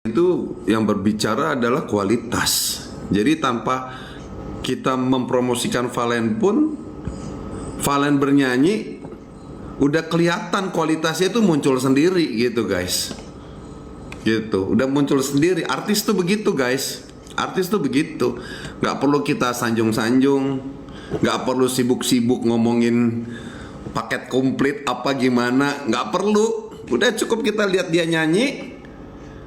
itu yang berbicara adalah kualitas. Jadi tanpa kita mempromosikan Valen pun, Valen bernyanyi udah kelihatan kualitasnya itu muncul sendiri gitu guys. Gitu, udah muncul sendiri. Artis tuh begitu guys. Artis tuh begitu. Gak perlu kita sanjung-sanjung, gak perlu sibuk-sibuk ngomongin paket komplit apa gimana, gak perlu. Udah cukup kita lihat dia nyanyi,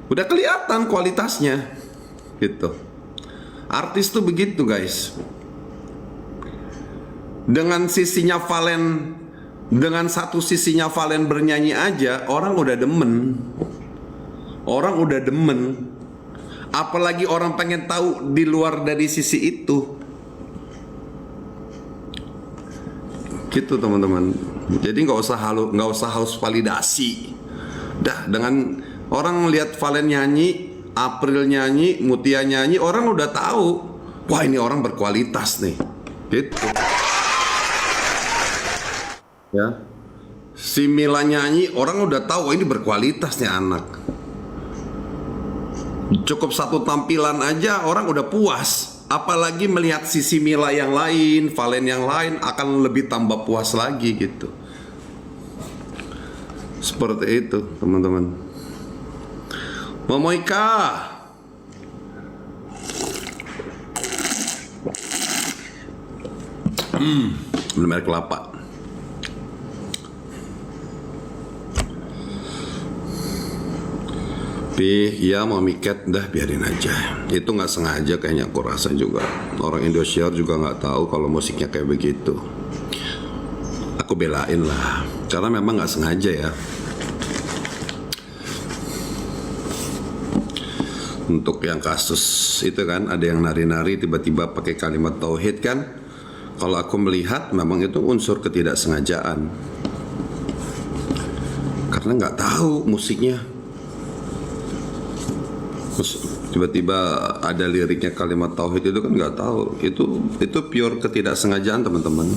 udah kelihatan kualitasnya gitu. Artis tuh begitu guys. Dengan sisinya Valen, dengan satu sisinya Valen bernyanyi aja orang udah demen. Orang udah demen. Apalagi orang pengen tahu di luar dari sisi itu. Gitu teman-teman. Jadi nggak usah haus validasi. Dah, dengan orang lihat Valen nyanyi, April nyanyi, Mutia nyanyi, orang udah tahu. Wah, ini orang berkualitas nih. Gitu. Ya. Si Mila nyanyi, orang udah tahu ini berkualitas nih anak. Cukup satu tampilan aja orang udah puas. Apalagi melihat sisi Mila yang lain, Valen yang lain, akan lebih tambah puas lagi gitu. Seperti itu teman-teman. Momoika, minum air kelapa. Ya mau miket, dah biarin aja. Itu nggak sengaja kayaknya, aku rasa juga. Orang Indosiar juga nggak tahu kalau musiknya kayak begitu. Aku belain lah, karena memang nggak sengaja ya. Untuk yang kasus itu kan, ada yang nari-nari tiba-tiba pakai kalimat tauhid kan. Kalau aku melihat memang itu unsur ketidaksengajaan. Karena nggak tahu musiknya. Tiba-tiba ada liriknya kalimat tauhid itu kan nggak tahu. Itu pure ketidaksengajaan teman-teman.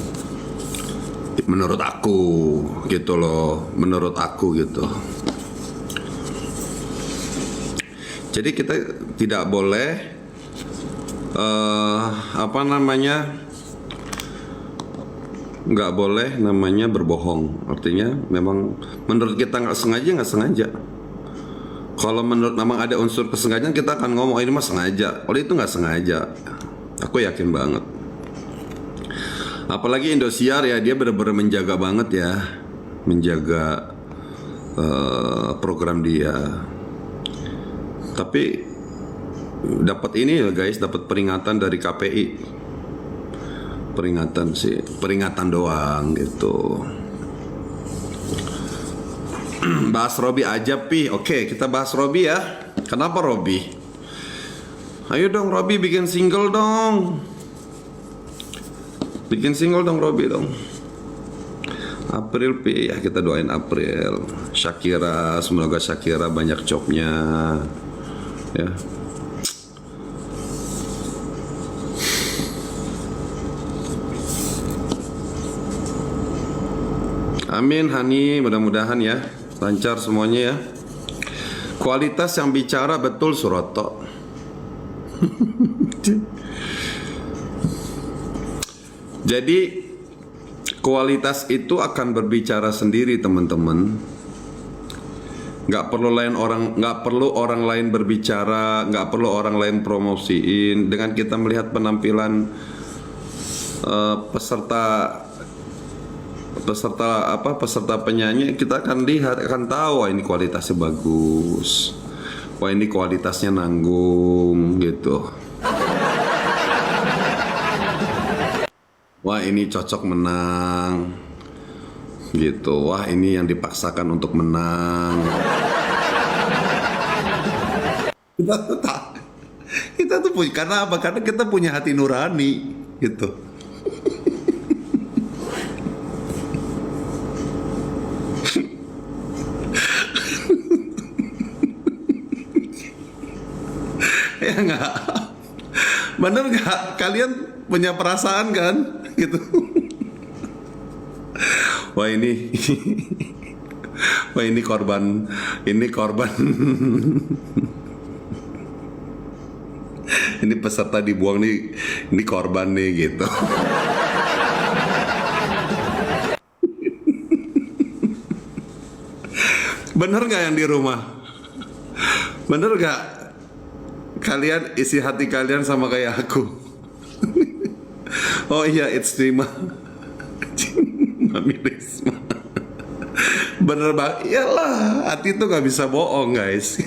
Menurut aku gitu loh. Menurut aku gitu. Jadi kita tidak boleh nggak boleh namanya berbohong. Artinya memang menurut kita nggak sengaja. Kalau menurut memang ada unsur kesengajaan, kita akan ngomong ini mah sengaja. Oleh itu nggak sengaja. Aku yakin banget. Apalagi Indosiar ya, dia benar-benar menjaga banget ya, menjaga program dia. Tapi dapat ini ya guys, dapat peringatan dari KPI. Peringatan doang gitu. Bahas Robby aja Pi. Oke, kita bahas Robby ya. Kenapa Robby? Ayo dong Robby bikin single dong. Bikin single dong Robby dong. April Pi, ya kita doain April. Shakira, semoga Shakira banyak jobnya. Ya. Amin Hani, mudah-mudahan ya. Lancar semuanya ya. Kualitas yang bicara betul Suroto. Jadi kualitas itu akan berbicara sendiri teman-teman. Nggak perlu orang lain berbicara, nggak perlu orang lain promosiin. Dengan kita melihat penampilan peserta penyanyi, kita akan lihat, akan tahu wah ini kualitasnya bagus, wah ini kualitasnya nanggung gitu, wah ini cocok menang gitu, wah ini yang dipaksakan untuk menang. Kita tuh punya, karena apa? Karena kita punya hati nurani gitu. Ya enggak? Bener nggak? Kalian punya perasaan kan? Gitu. Wah ini wah ini korban Ini peserta dibuang nih, ini korban nih gitu. Bener nggak yang di rumah? Bener nggak? Kalian isi hati kalian sama kayak aku. Oh iya, it's Rima. Mami Risma. Bener banget. Iyalah, hati tuh nggak bisa bohong guys.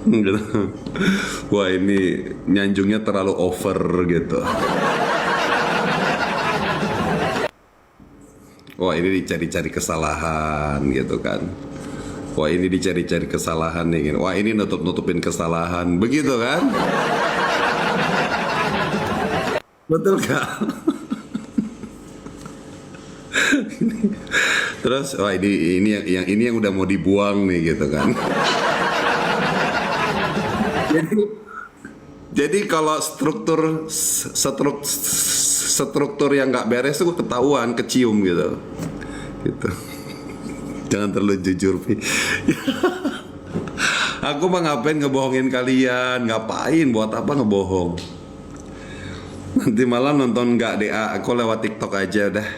Gitu. Wah, ini nyanjungnya terlalu over gitu. Wah, ini dicari-cari kesalahan gitu kan. Wah, ini dicari-cari kesalahan nih. Wah, ini nutup-nutupin kesalahan. Begitu kan? Betul gak? Terus, wah ini yang udah mau dibuang nih gitu kan. Jadi kalau struktur yang nggak beres tuh ketahuan, kecium gitu. Gitu. Jangan terlalu jujur, Pi. Aku mah ngapain ngebohongin kalian? Ngapain? Buat apa ngebohong? Nanti malam nonton nggak DA, aku lewat TikTok aja udah.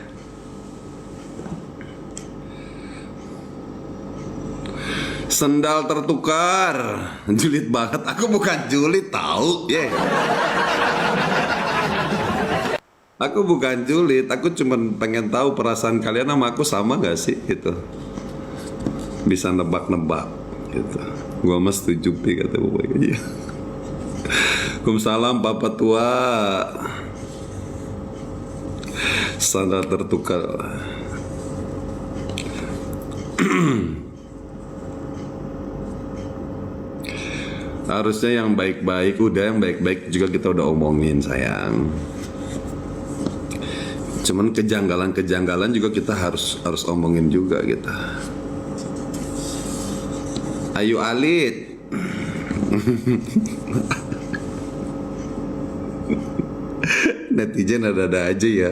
Sendal tertukar. Julid banget. Aku bukan julid tahu. Yeah. Aku bukan julid. Aku cuma pengen tahu perasaan kalian sama aku sama gak sih gitu. Bisa nebak-nebak gitu. Gua mah setuju Pi, kata Bapak aja. Waalaikumsalam Papa tua. Sandal tertukar. Harusnya yang baik-baik, udah yang baik-baik juga kita udah omongin sayang. Cuman kejanggalan-kejanggalan juga kita harus omongin juga kita. Ayu Alit. Netizen ada-ada aja ya.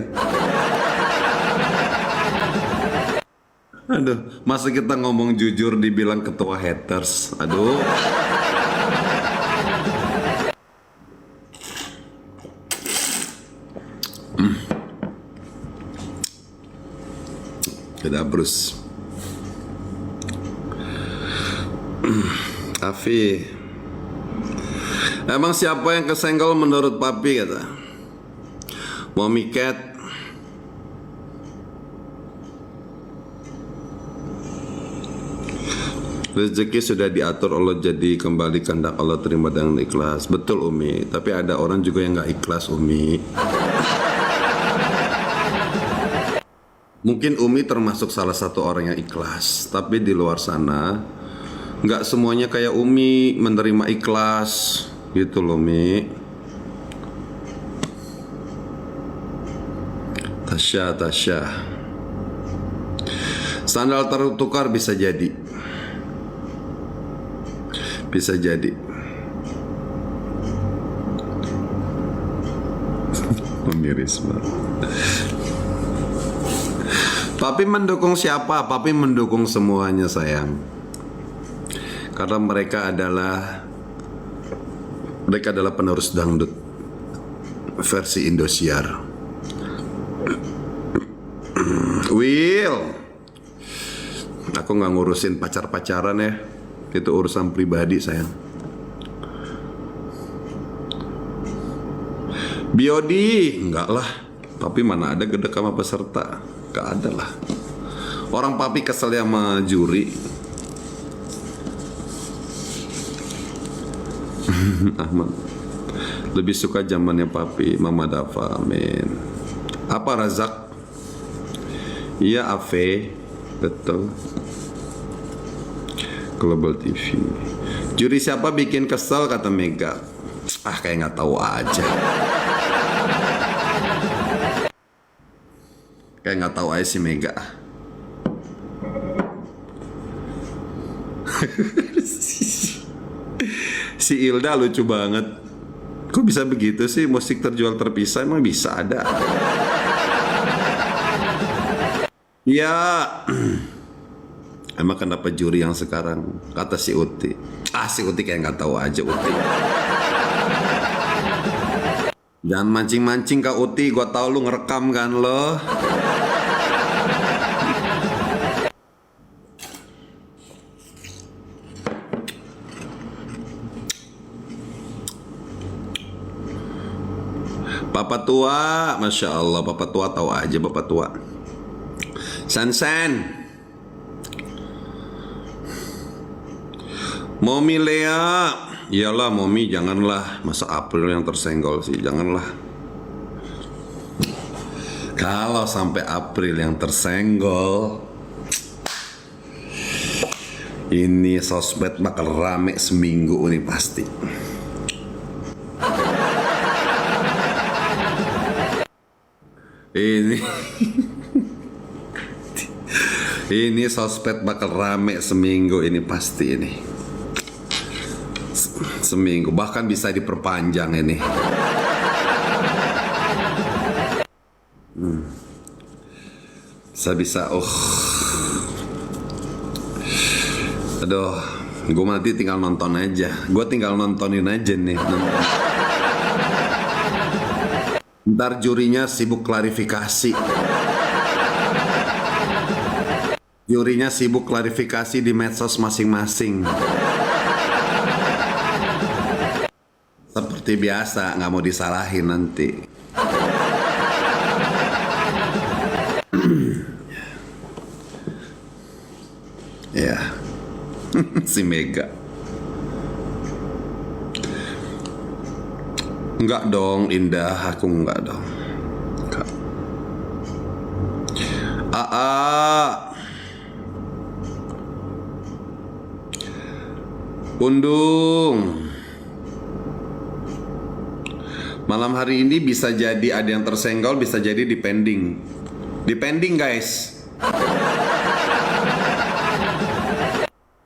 Aduh, masa kita ngomong jujur dibilang ketua haters. Aduh. Udah Bruce. Afi, emang siapa yang kesenggol menurut papi kata? Mommy Cat. Rezeki sudah diatur Allah, jadi kembali kehendak Allah, terima dengan ikhlas. Betul Umi, tapi ada orang juga yang nggak ikhlas Umi. Mungkin Umi termasuk salah satu orang yang ikhlas, tapi di luar sana nggak semuanya kayak Umi menerima ikhlas gitu loh Mi. Tasya sandal tertukar bisa jadi Pemiris banget. Papi mendukung siapa? Papi mendukung semuanya sayang. Karena mereka adalah penerus dangdut versi Indosiar. Will, aku nggak ngurusin pacar-pacaran ya. Itu urusan pribadi sayang. Biodi, enggak lah. Papi mana ada gedek sama peserta. Gak ada lah. Orang papi kesel sama juri. Ahmad lebih suka zamannya papi. Mama Dafa, amin. Apa Razak? Iya Ave. Betul. Global TV. Juri siapa bikin kesel kata Mega? Ah, kayak nggak tahu aja. Kayak nggak tahu aja si Mega. Si Ilda lucu banget. Kok bisa begitu sih? Musik terjual terpisah emang bisa ada? Ya, Emang kenapa juri yang sekarang? Kata si Uti. Si Uti kayak nggak tahu aja Uti. Jangan mancing-mancing Kak Uti, gua tahu lu ngerekam kan lo. Papa tua, Masya Allah, Papa tua tahu aja Papa tua. San. Momi Lea, iyalah Momi, janganlah. Masa April yang tersenggol sih, janganlah. Kalau sampai April yang tersenggol, ini sosmed bakal rame seminggu ini pasti. Ini sosmed bakal rame seminggu ini pasti ini. Seminggu, bahkan bisa diperpanjang ini. Bisa. Aduh, gue nanti tinggal nonton aja. Gue tinggal nontonin aja nih. Ntar jurinya sibuk klarifikasi. Jurinya sibuk klarifikasi di medsos masing-masing. Seperti biasa, nggak mau disalahin nanti. Ya, si Mega. Enggak dong, Indah, aku enggak dong. Enggak. Undung. Malam hari ini bisa jadi ada yang tersenggol, bisa jadi dipending. Dipending guys.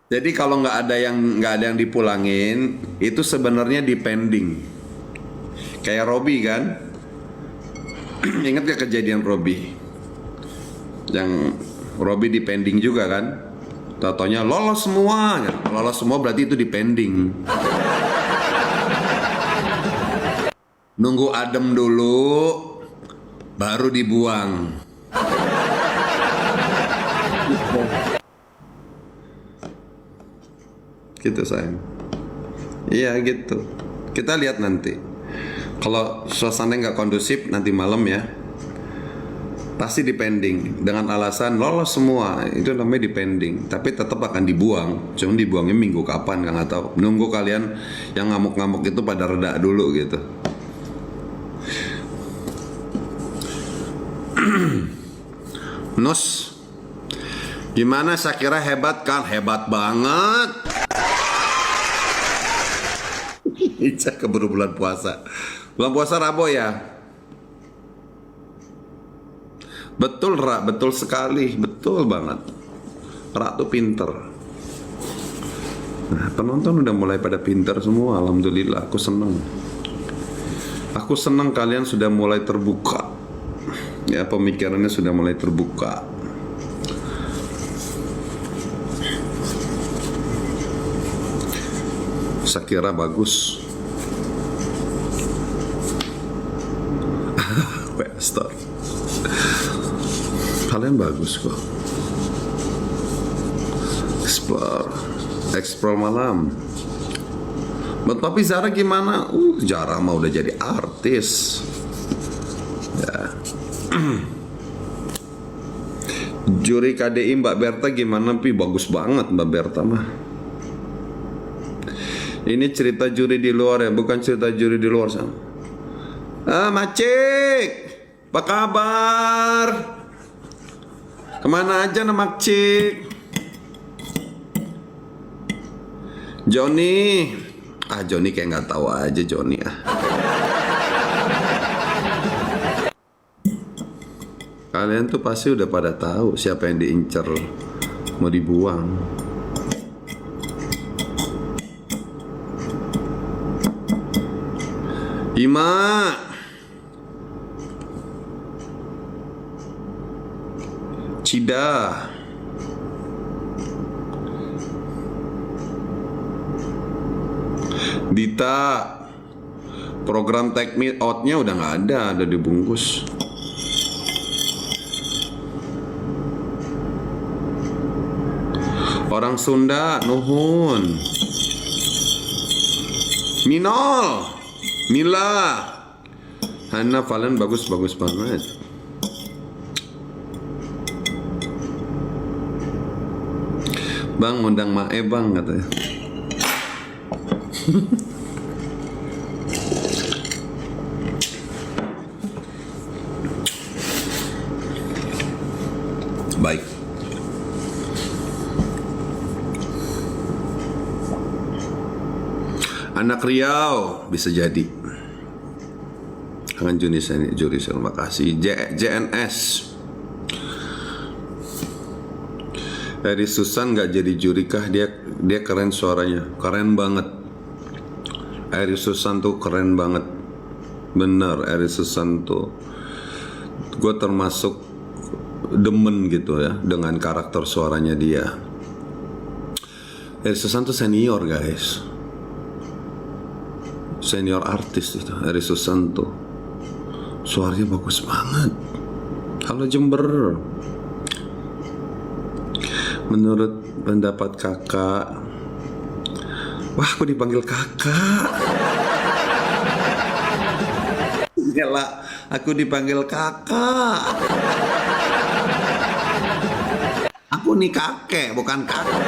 Jadi kalau nggak ada yang dipulangin, itu sebenarnya dipending. Kayak Robby kan. Ingat gak kejadian Robby? Yang Robby dipending juga kan? Tatonya lolos semua. Lolos semua berarti itu dipending. Nunggu adem dulu, baru dibuang. Gitu sayang. Iya gitu. Kita lihat nanti. Kalau suasana nggak kondusif nanti malam ya, pasti dipending dengan alasan lolos semua. Itu namanya dipending. Tapi tetap akan dibuang. Cuma dibuangnya minggu kapan nggak tahu. Nunggu kalian yang ngamuk-ngamuk itu pada reda dulu gitu. Nus, gimana Shakira hebat kan? Hebat banget. Ica keburu bulan puasa. Bulan puasa Rabu ya? Betul Ra, betul sekali. Betul banget. Ra tuh pinter. Nah, penonton udah mulai pada pinter semua. Alhamdulillah, aku seneng. Aku seneng kalian sudah mulai terbuka. Ya, pemikirannya sudah mulai terbuka. Shakira bagus. Pastor. Kalian bagus kok. Explore malam. Tapi Zara gimana? Zara mah udah jadi artis. Ya. Juri KDI Mbak Berta gimana Pi? Bagus banget Mbak Berta mah. Ini cerita juri di luar ya, bukan cerita juri di luar sama. Macik, apa kabar? Kemana aja nama Cik? Joni, Joni kayak nggak tahu aja Joni Kalian tuh pasti udah pada tahu siapa yang diincer mau dibuang. Ima, Cida, Dita, program Take Me Out-nya udah nggak ada dibungkus. Orang Sunda, nuhun. Minol, Mila, Hana, Valen bagus banget. Bang, undang Mae bang katanya. Baik. Anak Riau bisa jadi. Kangen Juri, terima kasih. JNS. Eri Susan nggak jadi juri kah? Dia keren suaranya, keren banget. Eri Susan tuh keren banget, bener. Eri Susan tuh, gue termasuk demen gitu ya dengan karakter suaranya dia. Eri Susan tuh senior guys, senior artis itu. Eri Susan tuh suaranya bagus banget. Halo Jember. Menurut pendapat kakak, wah aku dipanggil kakak. Gila, aku dipanggil kakak. Aku nih kakek, bukan kakak.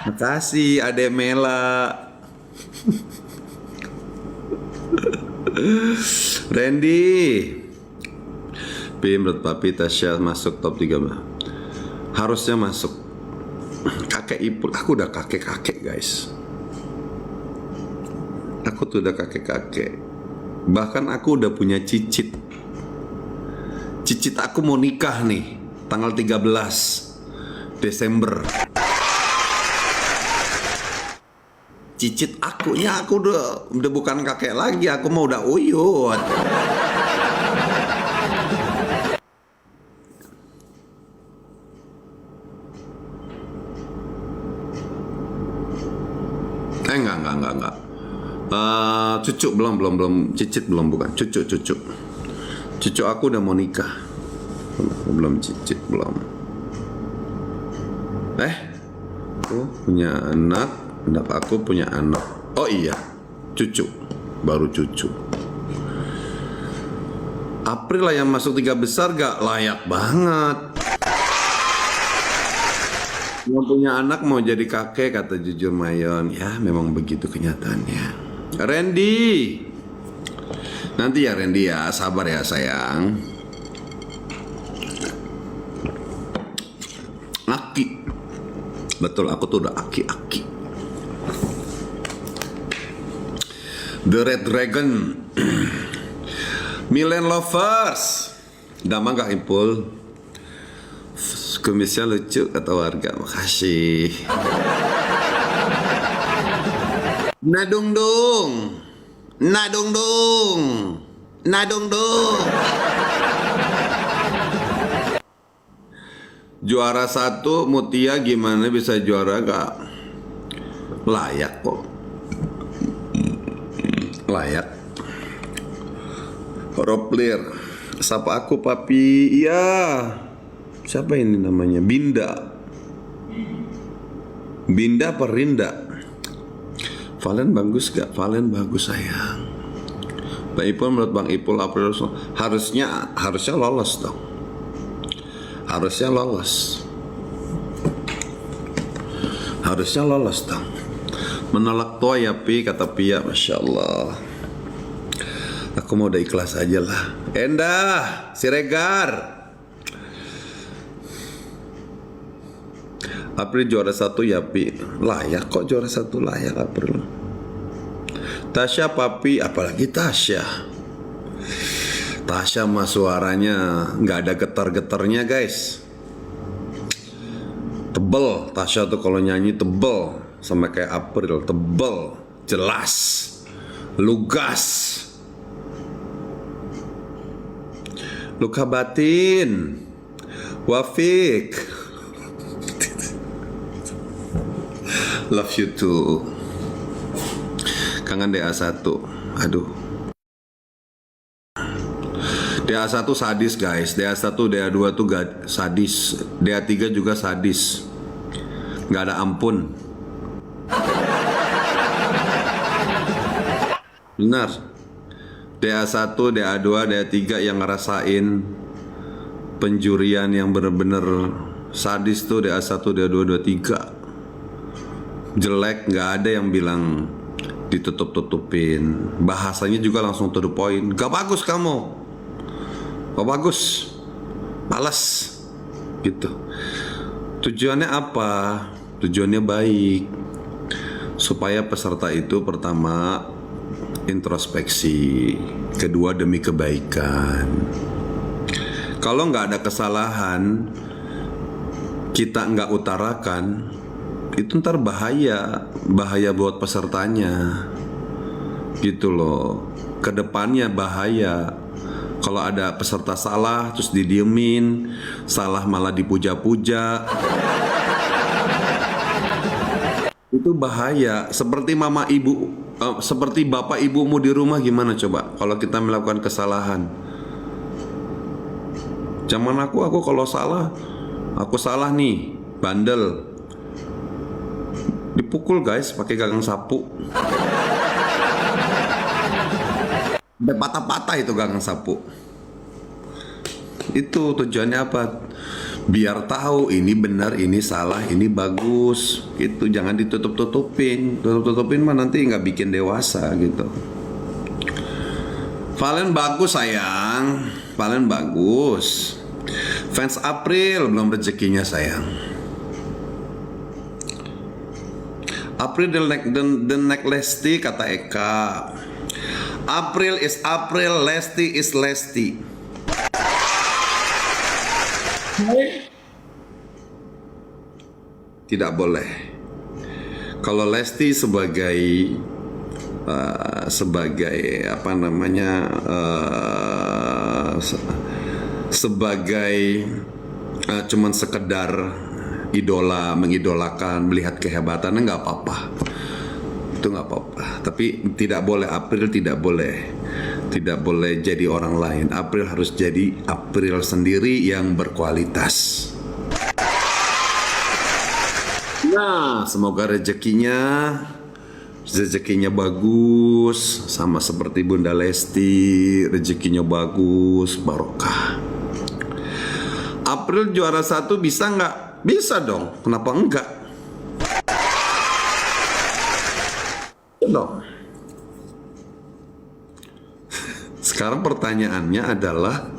Makasih Ade Mela. Randy. Menurut Papi, Tasya masuk top 3. Harusnya masuk. Kakek Ipul, aku udah kakek-kakek guys. Aku tuh udah kakek-kakek. Bahkan aku udah punya cicit. Cicit aku mau nikah nih tanggal 13 Desember. Cicit aku, ya aku udah bukan kakek lagi. Aku mau udah uyut. Enggak. Cucu belum. Cicit belum, bukan. Cucu. Cucu aku udah mau nikah. Belum cicit, belum. Aku punya anak aku punya anak. Oh iya, cucu. Baru cucu. April lah yang masuk 3 besar, gak layak banget. Mau punya anak mau jadi kakek, kata Jujur Mayon. Ya memang begitu kenyataannya. Randy, nanti ya Randy ya, sabar ya sayang. Aki, betul aku tuh udah aki. The Red Dragon. Milen Lovers. Dama gak Ipul? Kumisnya lucu kata warga. Makasih. Nadung dong. Juara 1 Mutia gimana bisa juara, gak layak kok. Layak. Roplir. Sapa aku Papi. Iya. Siapa ini namanya? Binda apa Rinda? Valen bagus gak? Valen bagus sayang. Bang Ipul, menurut Bang Ipul April harusnya lolos dong. Harusnya lolos dong. Menolak tua ya Pi, kata Pia. Masya Allah. Aku mau udah ikhlas aja lah. Endah Siregar. April juara 1 ya Pi. Layak kok juara 1, layak April. Tasya Papi, apalagi Tasya mah suaranya nggak ada getar-getarnya guys. Tebel Tasya tuh kalau nyanyi, tebel sama kayak April, tebel, jelas, lugas. Luka batin Wafik. Love you too. Kangen DA1. Aduh. DA1 sadis guys. DA1, DA2 tuh sadis. DA3 juga sadis. Gak ada ampun. Benar. DA1, DA2, DA3 yang ngerasain penjurian yang bener-bener sadis tuh DA1, DA2, DA3. Jelek, gak ada yang bilang ditutup-tutupin. Bahasanya juga langsung to the point. Gak bagus kamu, gak bagus, malas gitu. Tujuannya apa? Tujuannya baik, supaya peserta itu pertama introspeksi, kedua demi kebaikan. Kalau nggak ada kesalahan, kita nggak utarakan, itu ntar bahaya buat pesertanya, gitu loh. Kedepannya bahaya. Kalau ada peserta salah terus didiemin, salah malah dipuja-puja, itu bahaya. Seperti mama ibu, seperti bapak ibumu di rumah gimana coba kalau kita melakukan kesalahan. Zaman aku kalau salah, aku salah nih, bandel, dipukul guys pakai gagang sapu. Sampai patah-patah itu gagang sapu. Itu tujuannya apa? Biar tahu ini benar, ini salah, ini bagus. Gitu, jangan ditutup-tutupin. Tutup-tutupin mah nanti nggak bikin dewasa gitu. Valen bagus sayang, Valen bagus. Fans April belum rezekinya sayang. April the next Lesti kata Eka. April is April, Lesti is Lesti. Tidak boleh. Kalau Lesti sebagai apa namanya, sebagai cuman sekedar idola, mengidolakan, melihat kehebatannya, nggak apa-apa. Itu nggak apa-apa. Tapi tidak boleh, April tidak boleh jadi orang lain. April harus jadi April sendiri yang berkualitas. Nah, semoga rezekinya bagus, sama seperti Bunda Lesti, rezekinya bagus, barokah. April juara 1 bisa nggak? Bisa dong, kenapa enggak? Dong. Sekarang pertanyaannya adalah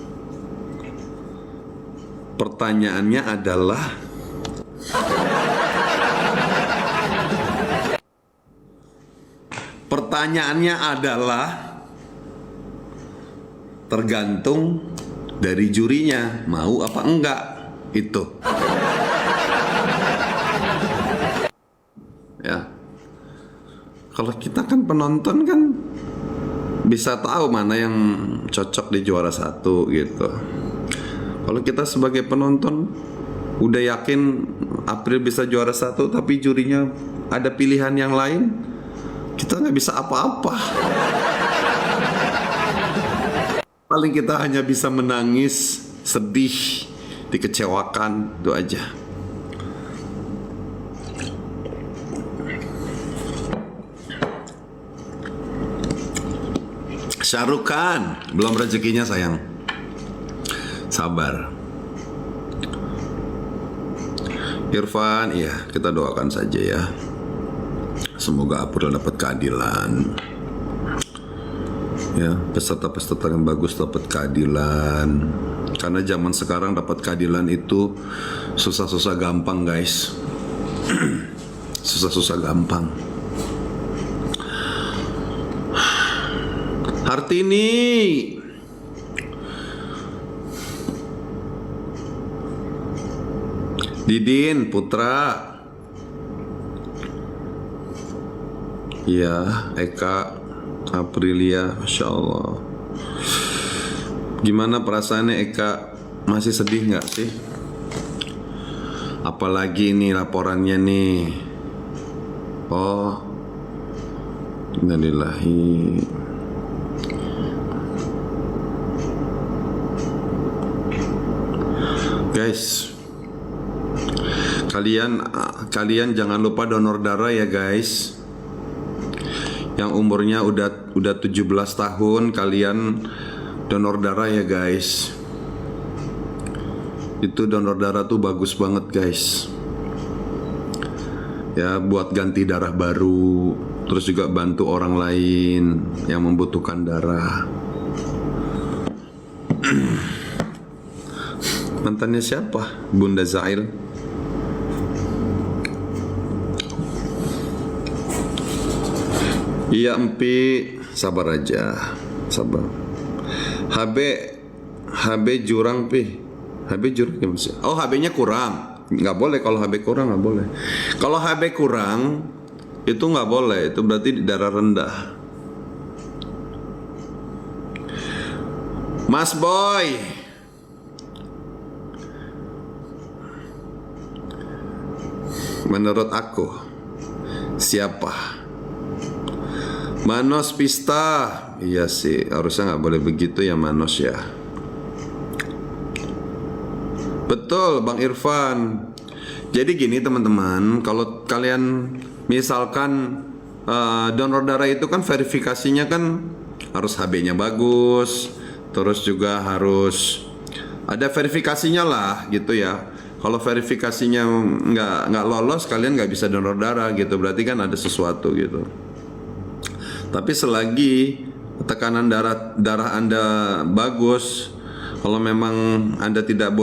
tergantung dari jurinya mau apa enggak itu. Ya. Kalau kita kan penonton kan bisa tahu mana yang cocok di juara 1 gitu. Kalau kita sebagai penonton udah yakin April bisa juara 1 tapi jurinya ada pilihan yang lain, kita nggak bisa apa-apa. Paling kita hanya bisa menangis, sedih, dikecewakan, itu aja. Syarukan belum rezekinya sayang, sabar. Irfan, iya kita doakan saja ya, semoga April dapat keadilan. Ya, peserta-peserta yang bagus dapat keadilan. Karena zaman sekarang dapat keadilan itu susah-susah gampang guys. Susah-susah gampang. Hartini, Didin Putra, ya Eka, Aprilia, Masya Allah. Gimana perasaannya Eka? Masih sedih nggak sih? Apalagi ini laporannya nih, Oh, innalillahi. Guys, kalian jangan lupa donor darah ya guys. Yang umurnya udah 17 tahun, kalian donor darah ya guys. Itu donor darah tuh bagus banget guys. Ya, buat ganti darah baru, terus juga bantu orang lain yang membutuhkan darah. Mantannya siapa? Bunda Zail. Iya Empi, sabar aja, sabar. HB jurang Pi. HB jurang ya masih. Oh, HB-nya kurang. Nggak boleh kalau HB kurang, nggak boleh. Kalau HB kurang itu nggak boleh, itu berarti darah rendah. Mas Boy, menurut aku siapa? Manos Pista. Iya sih, harusnya nggak boleh begitu ya Manos ya. Betul Bang Irfan. Jadi gini teman-teman, kalau kalian misalkan donor darah itu kan verifikasinya kan harus HB-nya bagus, terus juga harus ada verifikasinya lah gitu ya. Kalau verifikasinya nggak lolos, kalian nggak bisa donor darah gitu. Berarti kan ada sesuatu gitu. Tapi selagi tekanan darah Anda bagus, kalau memang Anda tidak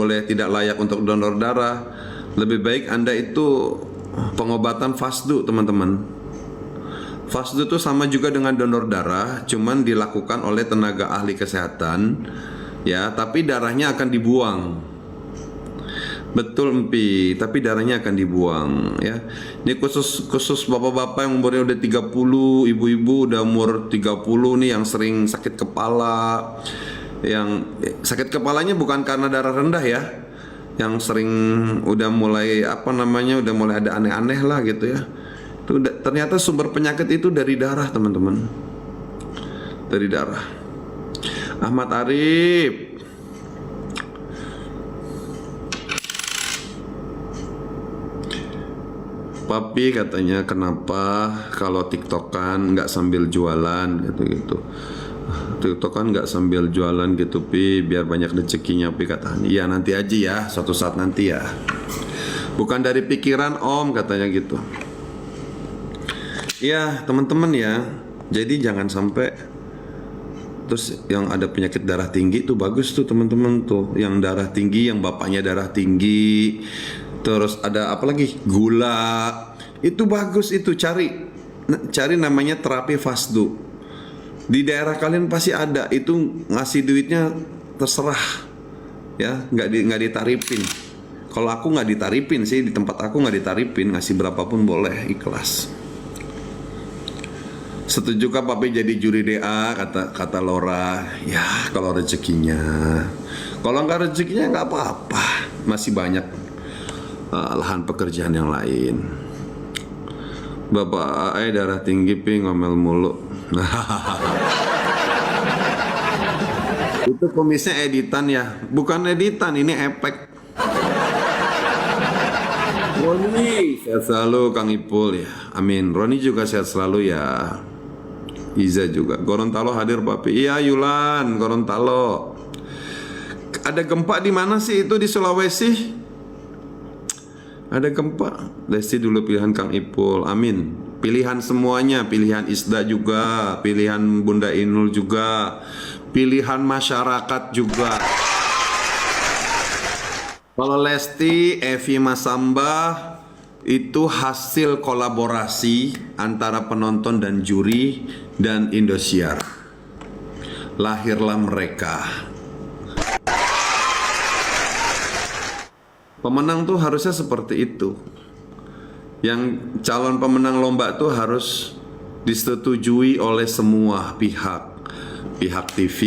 layak untuk donor darah, lebih baik Anda itu pengobatan fasdu teman-teman. Fasdu itu sama juga dengan donor darah, cuman dilakukan oleh tenaga ahli kesehatan, ya. Tapi darahnya akan dibuang. Betul Empi, tapi darahnya akan dibuang ya. Ini khusus bapak-bapak yang umurnya udah 30, ibu-ibu udah umur 30 nih yang sering sakit kepala. Yang sakit kepalanya bukan karena darah rendah ya. Yang sering udah mulai udah mulai ada aneh-aneh lah gitu ya. Itu ternyata sumber penyakit itu dari darah, teman-teman. Dari darah. Ahmad Arif, Papi katanya kenapa kalau TikTokan nggak sambil jualan gitu-gitu. TikTokan nggak sambil jualan gitu Pi, biar banyak rezekinya Pi katanya. Iya nanti aja ya, suatu saat nanti ya. Bukan dari pikiran Om katanya gitu. Iya teman-teman ya. Jadi jangan sampai terus yang ada penyakit darah tinggi itu bagus tuh teman-teman tuh. Yang darah tinggi, yang bapaknya darah tinggi. Terus ada apa lagi? Gula. Itu bagus itu, cari namanya terapi fasdu. Di daerah kalian pasti ada. Itu ngasih duitnya terserah. Ya, nggak ditaripin. Kalau aku nggak ditaripin sih, di tempat aku nggak ditaripin, ngasih berapapun boleh, ikhlas. Setujukah Papi jadi juri DA, kata Laura. Ya, kalau rezekinya. Kalau nggak rezekinya nggak apa-apa. Masih banyak lahan pekerjaan yang lain. Bapak AE darah tinggi Pi, ngomel mulu. Itu kumisnya editan ya. Bukan editan, ini efek. Roni sehat selalu Kang Ipul ya. Amin. Roni juga sehat selalu ya. Iza juga. Gorontalo hadir Papi. Iya Yulan, Gorontalo. Ada gempa di mana sih itu di Sulawesi? Ada gempa. Desi dulu pilihan Kang Ipul. Amin. Pilihan semuanya, pilihan Isda juga, pilihan Bunda Inul juga, pilihan masyarakat juga. Kalau Lesti, Evi Masamba itu hasil kolaborasi antara penonton dan juri dan Indosiar. Lahirlah mereka. Pemenang tuh harusnya seperti itu. Yang calon pemenang lomba tuh harus disetujui oleh semua pihak. Pihak TV,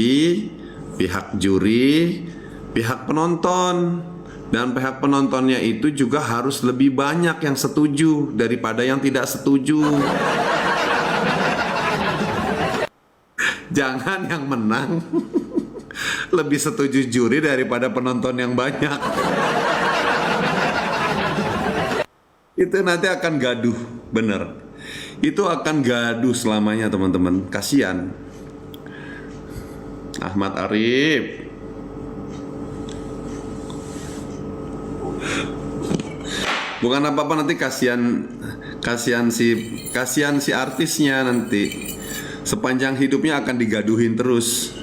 pihak juri, pihak penonton. Dan pihak penontonnya itu juga harus lebih banyak yang setuju daripada yang tidak setuju. Jangan yang menang lebih setuju juri daripada penonton yang banyak. Itu nanti akan gaduh, bener. Itu akan gaduh selamanya teman-teman. Kasian. Ahmad Arif. Bukan apa-apa, nanti kasihan si artisnya nanti. Sepanjang hidupnya akan digaduhin terus.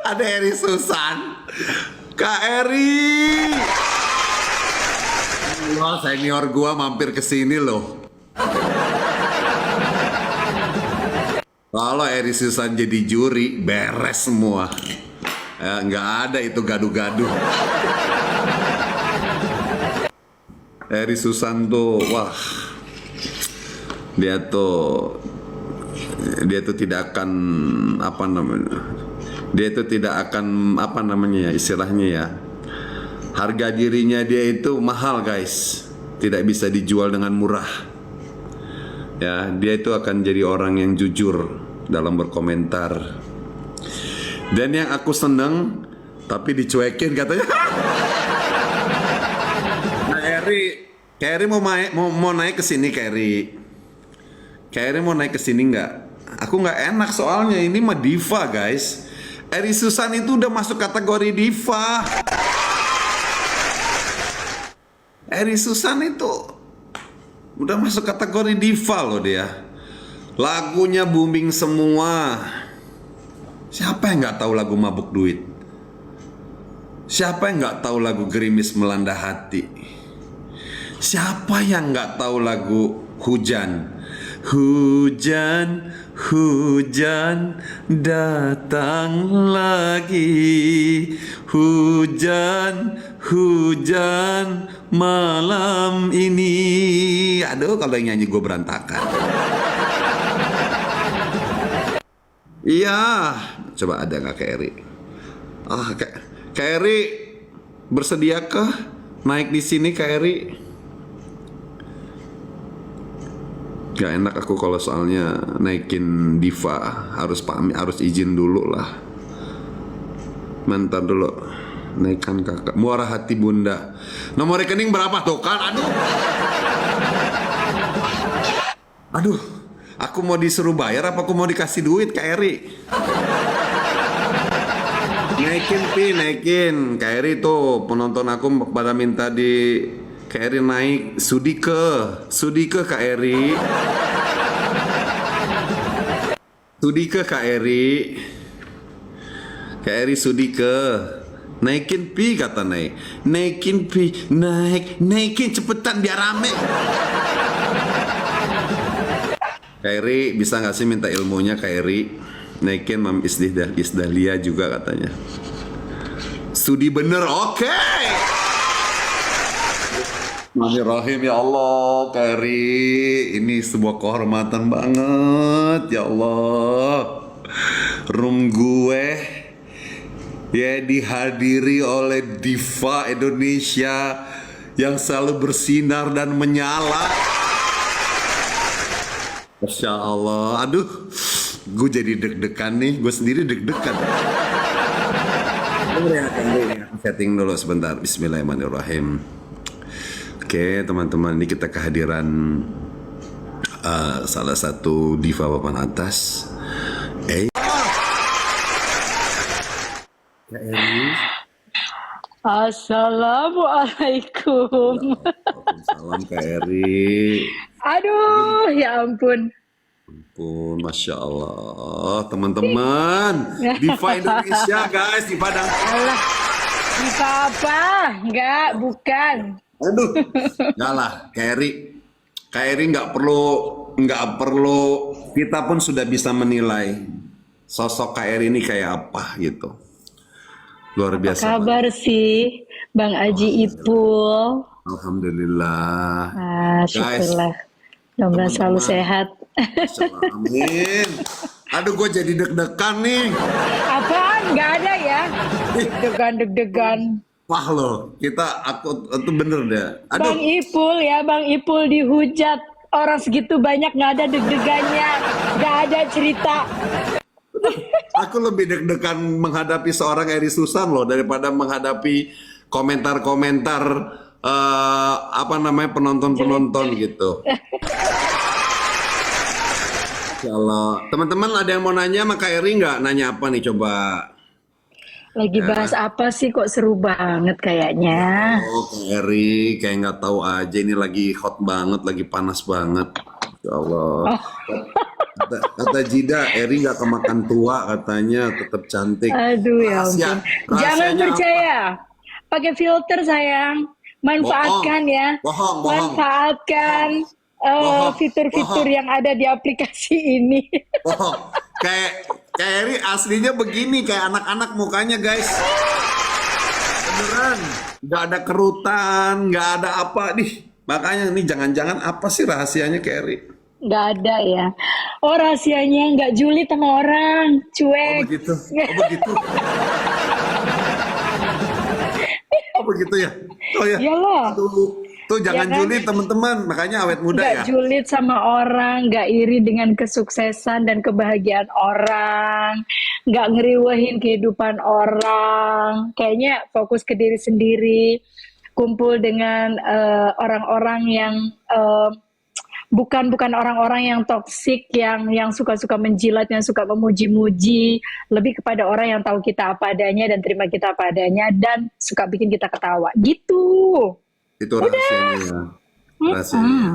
Ada Eri Susan. Kak Eri. Wah, senior gua mampir ke sini loh. Kalau Eri Susan jadi juri, beres semua. Nggak ada itu gaduh-gaduh. Eri Susan tuh, wah, dia tuh tidak akan istilahnya ya. Harga dirinya dia itu mahal guys, tidak bisa dijual dengan murah. Ya, dia itu akan jadi orang yang jujur dalam berkomentar. Dan yang aku seneng, tapi dicuekin katanya. Nah, Kak Eri mau naik ke sini, Kak Eri mau naik ke sini nggak? Aku nggak enak soalnya ini mah diva guys. Eri Susan itu udah masuk kategori diva. Eri Susan itu udah masuk kategori diva loh dia. Lagunya booming semua. Siapa yang nggak tahu lagu Mabuk Duit? Siapa yang nggak tahu lagu Gerimis Melanda Hati? Siapa yang nggak tahu lagu Hujan? Hujan, hujan datang lagi. Hujan, hujan malam ini. Aduh, kalau yang nyanyi gue berantakan. Iya, coba ada nggak Kak Eri? Kak Eri bersediakah naik di sini, Kak Eri? Gak enak aku kalau soalnya naikin diva, harus izin dulu lah. Mantan dulu, naikkan kakak. Muara Hati Bunda. Nomor rekening berapa tuh kan? Aduh. Aku mau disuruh bayar apa aku mau dikasih duit, Kak Eri? Naikin. Kak Eri tuh penonton aku pada minta di Kak Eri naik. Sudi ke Kak Eri. Kak Eri. Kak Eri sudi ke. Naikin pi kata naik. Naikin cepetan biar rame. Kak Eri bisa nggak sih minta ilmunya Kak Eri? Naikin Mam Isdahlia juga katanya. Sudi bener, oke. Bismillahirrahmanirrahim, ya Allah Kak Eri. Ini sebuah kehormatan banget, ya Allah. Room gue ya dihadiri oleh diva Indonesia yang selalu bersinar dan menyala. Masya Allah, aduh, gue jadi deg-degan nih, gue sendiri deg-degan. Setting dulu sebentar, Bismillahirrahmanirrahim. Oke teman-teman, ini kita kehadiran salah satu diva papan atas. Kak Eri. Assalamualaikum. Salam Kak Eri. Aduh, ya ampun. Masya Allah, teman-teman, diva Indonesia guys di Padang. Alah, diva apa? Enggak, bukan. Aduh, enggak lah, Kak Eri nggak perlu, kita pun sudah bisa menilai sosok Kak Eri ini kayak apa gitu. Luar biasa. Apa kabar sih, Bang Aji Ipul? Alhamdulillah. Syukurlah. Mudah-mudahan selalu sehat. Amin. Aduh, gue jadi deg-degan nih. Apaan? Nggak ada ya? Deg-degan. Wah loh, aku itu bener deh. Aduh, Bang Ipul ya, Bang Ipul dihujat. Orang segitu banyak nggak ada deg-degannya. Nggak ada cerita. aku lebih deg-degan menghadapi seorang Eri Susan loh daripada menghadapi komentar-komentar apa namanya penonton-penonton gitu. Kalau teman-teman ada yang mau nanya sama Kak Eri nggak? Nanya apa nih coba? Lagi bahas apa sih kok seru banget kayaknya. Oh, Kak Eri kayak nggak tahu aja ini lagi hot banget, lagi panas banget. Ya Allah. Oh, Kata Jida, Eri nggak kemakan tua katanya, tetap cantik. aduh ya ampun. Jangan Rahasianya percaya. Pakai filter sayang. Manfaatkan ya. Bohong. Manfaatkan Bohong. fitur-fitur Bohong. yang ada di aplikasi ini. Oh, kayak Eri aslinya begini, kayak anak-anak mukanya guys. Beneran, nggak ada kerutan, nggak ada apa nih. Makanya nih jangan-jangan apa sih rahasianya Kak Eri? Nggak ada ya. Oh rahasianya nggak julid sama orang. Oh Cuek. begitu, oh begitu, oh begitu ya. Oh ya. Iyalah. Tuh jangan Ya kan? julid teman-teman, makanya awet muda Nggak ya. julid sama orang, nggak iri dengan kesuksesan dan kebahagiaan orang, nggak ngeriwehin kehidupan orang. Kayaknya fokus ke diri sendiri, kumpul dengan orang-orang yang bukan orang-orang yang toksik, yang suka-suka menjilat, yang suka memuji-muji, lebih kepada orang yang tahu kita apa adanya dan terima kita apa adanya dan suka bikin kita ketawa. Gitu. Itu rahasianya ya. Rahasianya.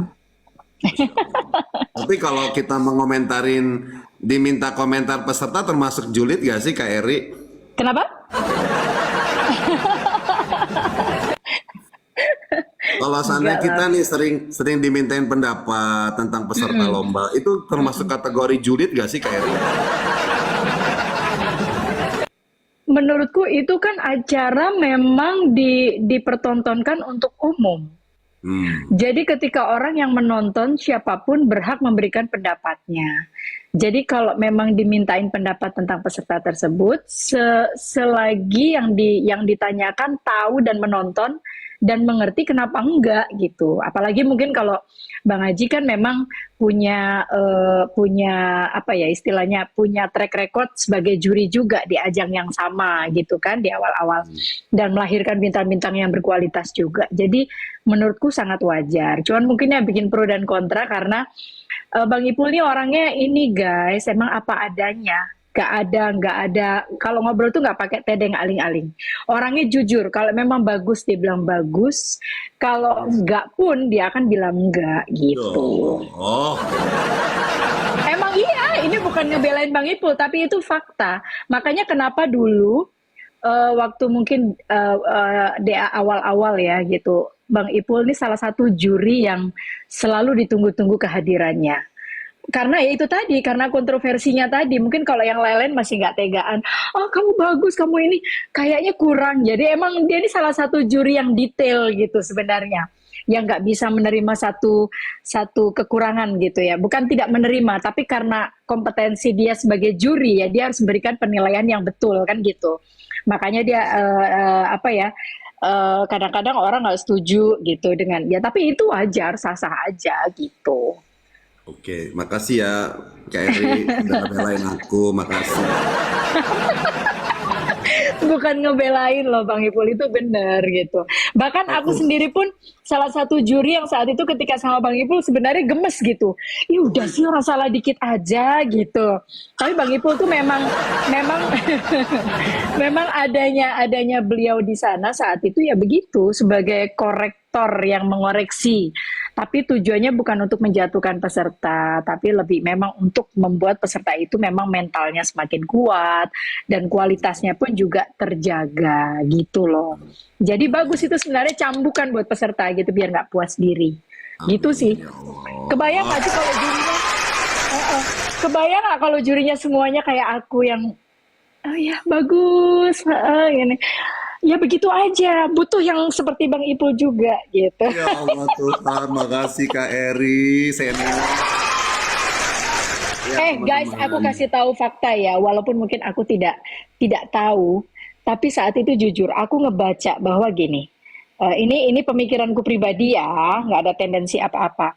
Tapi kalau kita mengomentarin, diminta komentar peserta termasuk julid gak sih Kak Eri? Kenapa? Kalau seandainya Enggak kita lah. nih sering dimintain pendapat tentang peserta lomba, itu termasuk kategori julid gak sih Kak Eri? Menurutku itu kan acara memang dipertontonkan untuk umum. Jadi ketika orang yang menonton siapapun berhak memberikan pendapatnya. Jadi kalau memang dimintain pendapat tentang peserta tersebut, selagi yang ditanyakan tahu dan menonton dan mengerti kenapa enggak gitu. Apalagi mungkin kalau Bang Haji kan memang punya apa ya istilahnya punya track record sebagai juri juga di ajang yang sama gitu kan di awal-awal dan melahirkan bintang-bintang yang berkualitas juga. Jadi menurutku sangat wajar. Cuman mungkin yang bikin pro dan kontra karena Bang Ipul ini orangnya ini guys emang apa adanya. Nggak ada. Kalau ngobrol tuh nggak pakai tedeng aling-aling. Orangnya jujur. Kalau memang bagus, dia bilang bagus. Kalau nggak pun, dia akan bilang enggak gitu. Oh, Emang iya, ini bukan ngebelain Bang Ipul, tapi itu fakta. Makanya kenapa dulu, waktu mungkin DA awal-awal ya gitu, Bang Ipul ini salah satu juri yang selalu ditunggu-tunggu kehadirannya. Karena ya itu tadi, karena kontroversinya tadi, mungkin kalau yang lain-lain masih nggak tegaan, oh kamu bagus, kamu ini kayaknya kurang. Jadi emang dia ini salah satu juri yang detail gitu sebenarnya, yang nggak bisa menerima satu kekurangan gitu ya. Bukan tidak menerima, tapi karena kompetensi dia sebagai juri ya, dia harus memberikan penilaian yang betul kan gitu. Makanya dia apa ya? Kadang-kadang orang nggak setuju gitu dengan ya, tapi itu wajar, sah-sah aja gitu. oke. Makasih ya Kak Eri udah ngebelain aku. Makasih. Bukan ngebelain loh Bang Ipul, itu bener gitu. Bahkan aku sendiri pun salah satu juri yang saat itu ketika sama Bang Ipul sebenarnya gemes gitu. Ya udah sih orang salah dikit aja gitu. Tapi Bang Ipul tuh memang memang adanya beliau di sana saat itu ya begitu sebagai korektor yang mengoreksi. Tapi tujuannya bukan untuk menjatuhkan peserta, tapi lebih memang untuk membuat peserta itu memang mentalnya semakin kuat dan kualitasnya pun juga terjaga gitu loh. Jadi bagus itu sebenarnya cambukan buat peserta gitu biar nggak puas diri. Gitu sih. Ya Allah. Kebayang nggak sih kalau jurinya? Kebayang nggak kalau jurinya semuanya kayak aku yang oh ya bagus, gini. Ya begitu aja, butuh yang seperti Bang Ipul juga gitu. Ya Allah Tuhan, makasih Kak Eri. Saya Ya Guys, aku teman-teman. kasih tahu fakta ya, walaupun mungkin aku tidak tahu, tapi saat itu jujur aku ngebaca bahwa gini, ini pemikiranku pribadi ya, nggak ada tendensi apa-apa.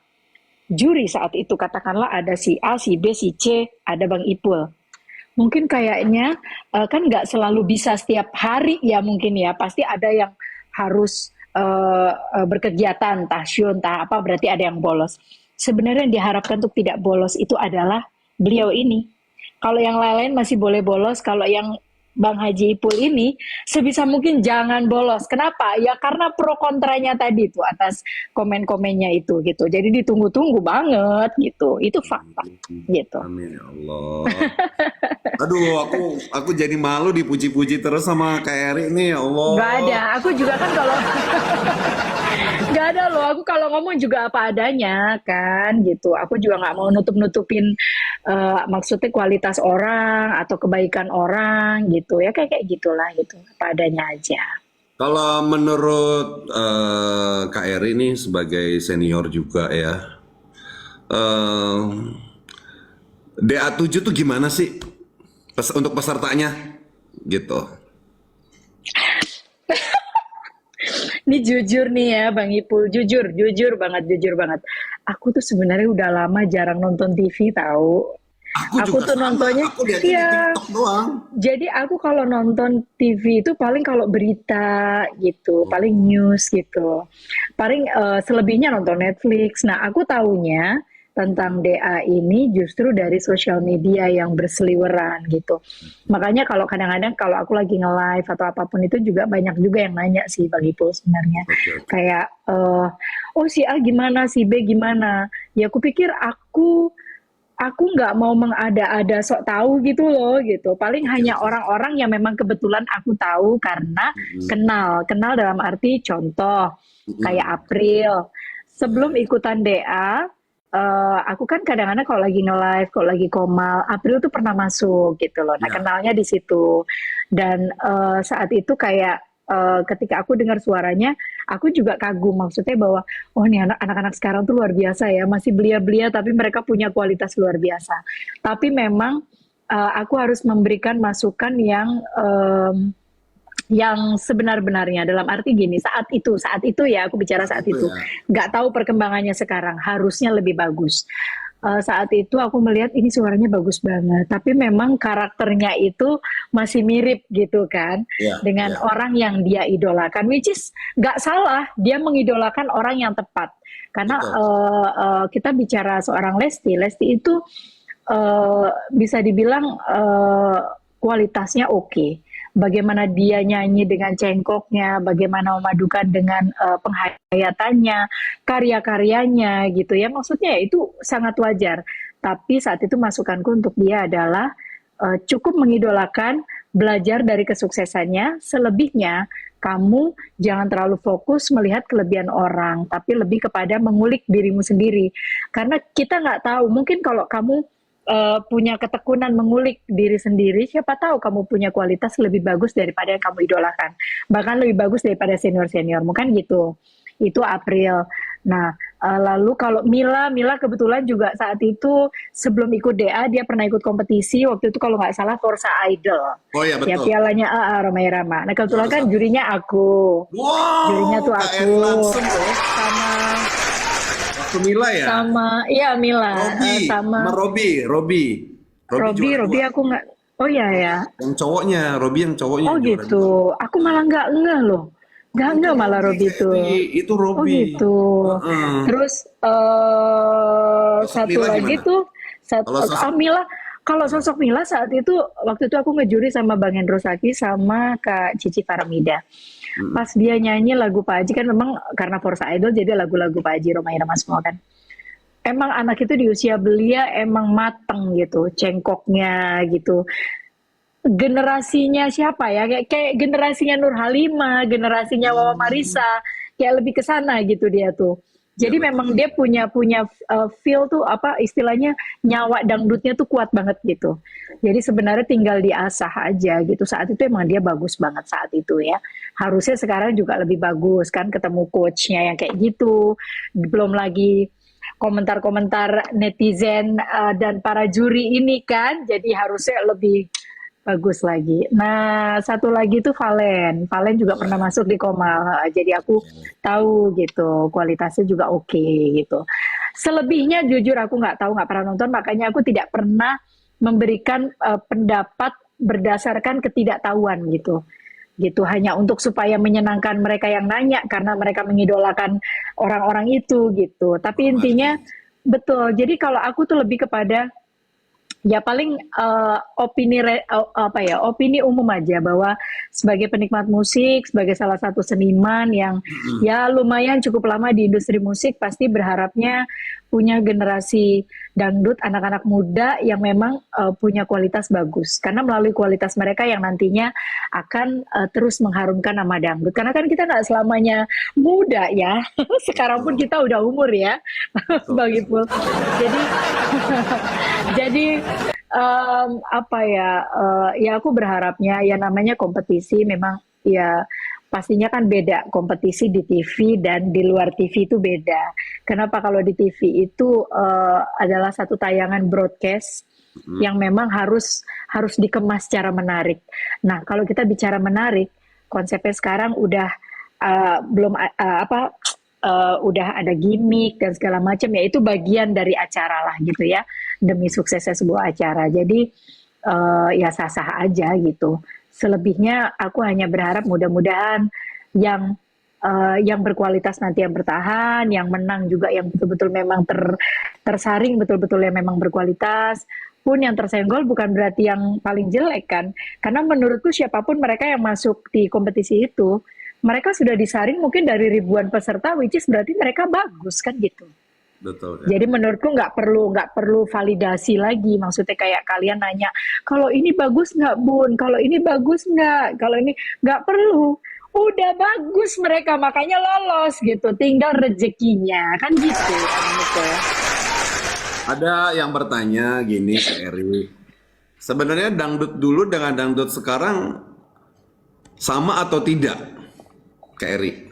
Juri saat itu katakanlah ada si A, si B, si C, ada Bang Ipul. Mungkin kayaknya kan nggak selalu bisa setiap hari ya mungkin ya, pasti ada yang harus berkegiatan, tasyun, entah apa berarti ada yang bolos. Sebenarnya yang diharapkan untuk tidak bolos itu adalah beliau ini. Kalau yang lain-lain masih boleh bolos, kalau yang Bang Haji Ipul ini sebisa mungkin jangan bolos. Kenapa? Ya karena pro kontranya tadi tuh atas komen-komennya itu gitu. Jadi ditunggu-tunggu banget gitu. Itu fakta gitu. Amin ya Allah. Aduh, aku jadi malu dipuji-puji terus sama Kak Eri nih ya Nggak ada. Allah. Aku juga kan kalau nggak ada loh. Aku kalau ngomong juga apa adanya kan gitu. Aku juga nggak mau nutup-nutupin maksudnya kualitas orang atau kebaikan orang gitu ya kayak kayak gitulah gitu. Apa adanya aja. Kalau menurut Kak Eri nih sebagai senior juga ya, eh DA7 tuh gimana sih untuk pesertanya gitu? Ini jujur nih ya Bang Ipul, jujur banget, jujur banget. Aku tuh sebenarnya udah lama jarang nonton TV tahu. Aku Aku juga tuh sama, nontonnya, aku lihatnya di iya. TikTok doang. Jadi aku kalau nonton TV itu paling kalau berita gitu, paling news gitu. Paling selebihnya nonton Netflix. Nah, aku taunya tentang DA ini justru dari sosial media yang berseliweran gitu. Makanya kalau kadang-kadang kalau aku lagi nge-live atau apapun itu juga banyak juga yang nanya sih Bang Ipul sebenarnya. Oke, oke. Kayak, oh si A gimana, si B gimana. Ya aku pikir aku nggak mau mengada-ada sok tahu gitu loh gitu. Paling Oke, hanya oke. orang-orang yang memang kebetulan aku tahu karena Mm-mm. kenal dalam arti contoh kayak Mm-mm. April. Ya. Sebelum ikutan DA, aku kan kadang-kadang kalau lagi nge-live, kalau lagi komal, April tuh pernah masuk gitu loh. Nah, Ya. kenalnya di situ. Dan saat itu kayak ketika aku dengar suaranya, aku juga kagum maksudnya bahwa oh nih anak-anak sekarang tuh luar biasa ya, masih belia-belia tapi mereka punya kualitas luar biasa. Tapi memang aku harus memberikan masukan yang sebenar-benarnya dalam arti gini saat itu ya aku bicara Saat saat itu itu ya. nggak tahu perkembangannya sekarang harusnya lebih bagus. Saat itu aku melihat ini suaranya bagus banget tapi memang karakternya itu masih mirip gitu kan Ya, dengan ya. orang yang dia idolakan which is nggak salah dia mengidolakan orang yang tepat karena Betul. kita bicara seorang Lesti itu bisa dibilang kualitasnya oke. Bagaimana dia nyanyi dengan cengkoknya, bagaimana memadukan dengan penghayatannya, karya-karyanya gitu ya. Maksudnya ya itu sangat wajar. Tapi saat itu masukanku untuk dia adalah cukup mengidolakan, belajar dari kesuksesannya. Selebihnya kamu jangan terlalu fokus melihat kelebihan orang, tapi lebih kepada mengulik dirimu sendiri. Karena kita nggak tahu, mungkin kalau kamu punya ketekunan mengulik diri sendiri, siapa tahu kamu punya kualitas lebih bagus daripada yang kamu idolakan. Bahkan lebih bagus daripada senior-senior, bukan gitu. Itu April. Nah, lalu kalau Mila kebetulan juga saat itu sebelum ikut DA, dia pernah ikut kompetisi, waktu itu kalau nggak salah Forza Idol. Oh ya Ya betul. pialanya Romai Rama. Nah kebetulan Juara kan satu. jurinya aku. Jurinya Wow, tuh Kak aku Eri langsung loh. sama Waktu Mila ya. iya Mila Robi, sama sama Robi Robi, juara Robi dua. aku nggak. Oh ya ya. Yang cowoknya, Robi yang cowoknya Oh yang juara gitu. dua. Aku malah nggak ngeh loh. Nggak Oh itu ngeh malah Robi Robi Kak itu. Eri, itu Oh Robi. gitu. Heeh. Terus Sosok satu Mila lagi gimana? tuh Kalau sosok Mila. Kalau sosok Mila saat itu waktu itu aku ngejuri sama Bang Hendro Saki sama Kak Cici Faramida. mm, Pas dia nyanyi lagu Pak Haji kan memang karena Forza Idol jadi lagu-lagu Pak Haji Romai Rama semua kan. Emang anak itu di usia belia emang mateng gitu, cengkoknya gitu. Generasinya siapa ya? Kayak generasinya Nur Halimah, generasinya Wawa mm, Marisa, kayak lebih ke sana gitu dia tuh. ya Jadi betul memang betul. dia punya punya feel tuh apa istilahnya nyawa dangdutnya tuh kuat banget gitu. Jadi sebenarnya tinggal diasah aja gitu. Saat itu emang dia bagus banget saat itu ya. Harusnya sekarang juga lebih bagus kan ketemu coachnya yang kayak gitu. Belum lagi komentar-komentar netizen dan para juri ini kan, jadi harusnya lebih bagus lagi. Nah, satu lagi tuh Valen. Valen juga pernah masuk di Komal. Jadi aku tahu gitu, kualitasnya juga oke gitu. Selebihnya jujur aku nggak tahu, nggak pernah nonton, makanya aku tidak pernah memberikan pendapat berdasarkan ketidaktahuan gitu. Gitu hanya untuk supaya menyenangkan mereka yang nanya karena mereka mengidolakan orang-orang itu gitu. Tapi intinya betul. Jadi kalau aku tuh lebih kepada ya paling opini umum aja bahwa sebagai penikmat musik, sebagai salah satu seniman yang ya lumayan cukup lama di industri musik, pasti berharapnya punya generasi dangdut anak-anak muda yang memang punya kualitas bagus. Karena melalui kualitas mereka yang nantinya akan terus mengharumkan nama dangdut. Karena kan kita nggak selamanya muda ya. Sekarang pun kita udah umur ya, Bang Ipul. Jadi jadi ya aku berharapnya ya namanya kompetisi memang ya pastinya kan beda kompetisi di TV dan di luar TV itu beda. Kenapa kalau di TV itu adalah satu tayangan broadcast yang memang harus dikemas secara menarik. Nah, kalau kita bicara menarik, konsepnya sekarang udah udah ada gimmick dan segala macam ya itu bagian dari acara lah gitu ya demi suksesnya sebuah acara. Jadi ya sah-sah aja gitu. Selebihnya aku hanya berharap mudah-mudahan yang berkualitas nanti yang bertahan, yang menang juga yang betul-betul memang tersaring betul-betul yang memang berkualitas. Pun yang tersenggol bukan berarti yang paling jelek kan. Karena menurutku siapapun mereka yang masuk di kompetisi itu, mereka sudah disaring mungkin dari ribuan peserta, which is berarti mereka bagus kan gitu. Betul. Ya. Jadi menurutku nggak perlu validasi lagi. Maksudnya kayak kalian nanya, kalau ini bagus nggak Bun? Kalau ini bagus nggak? Kalau ini nggak perlu. Udah bagus mereka, makanya lolos gitu. Tinggal rezekinya kan gitu. Ada yang bertanya gini Kak Eri. Sebenarnya dangdut dulu dengan dangdut sekarang sama atau tidak, Kak Eri?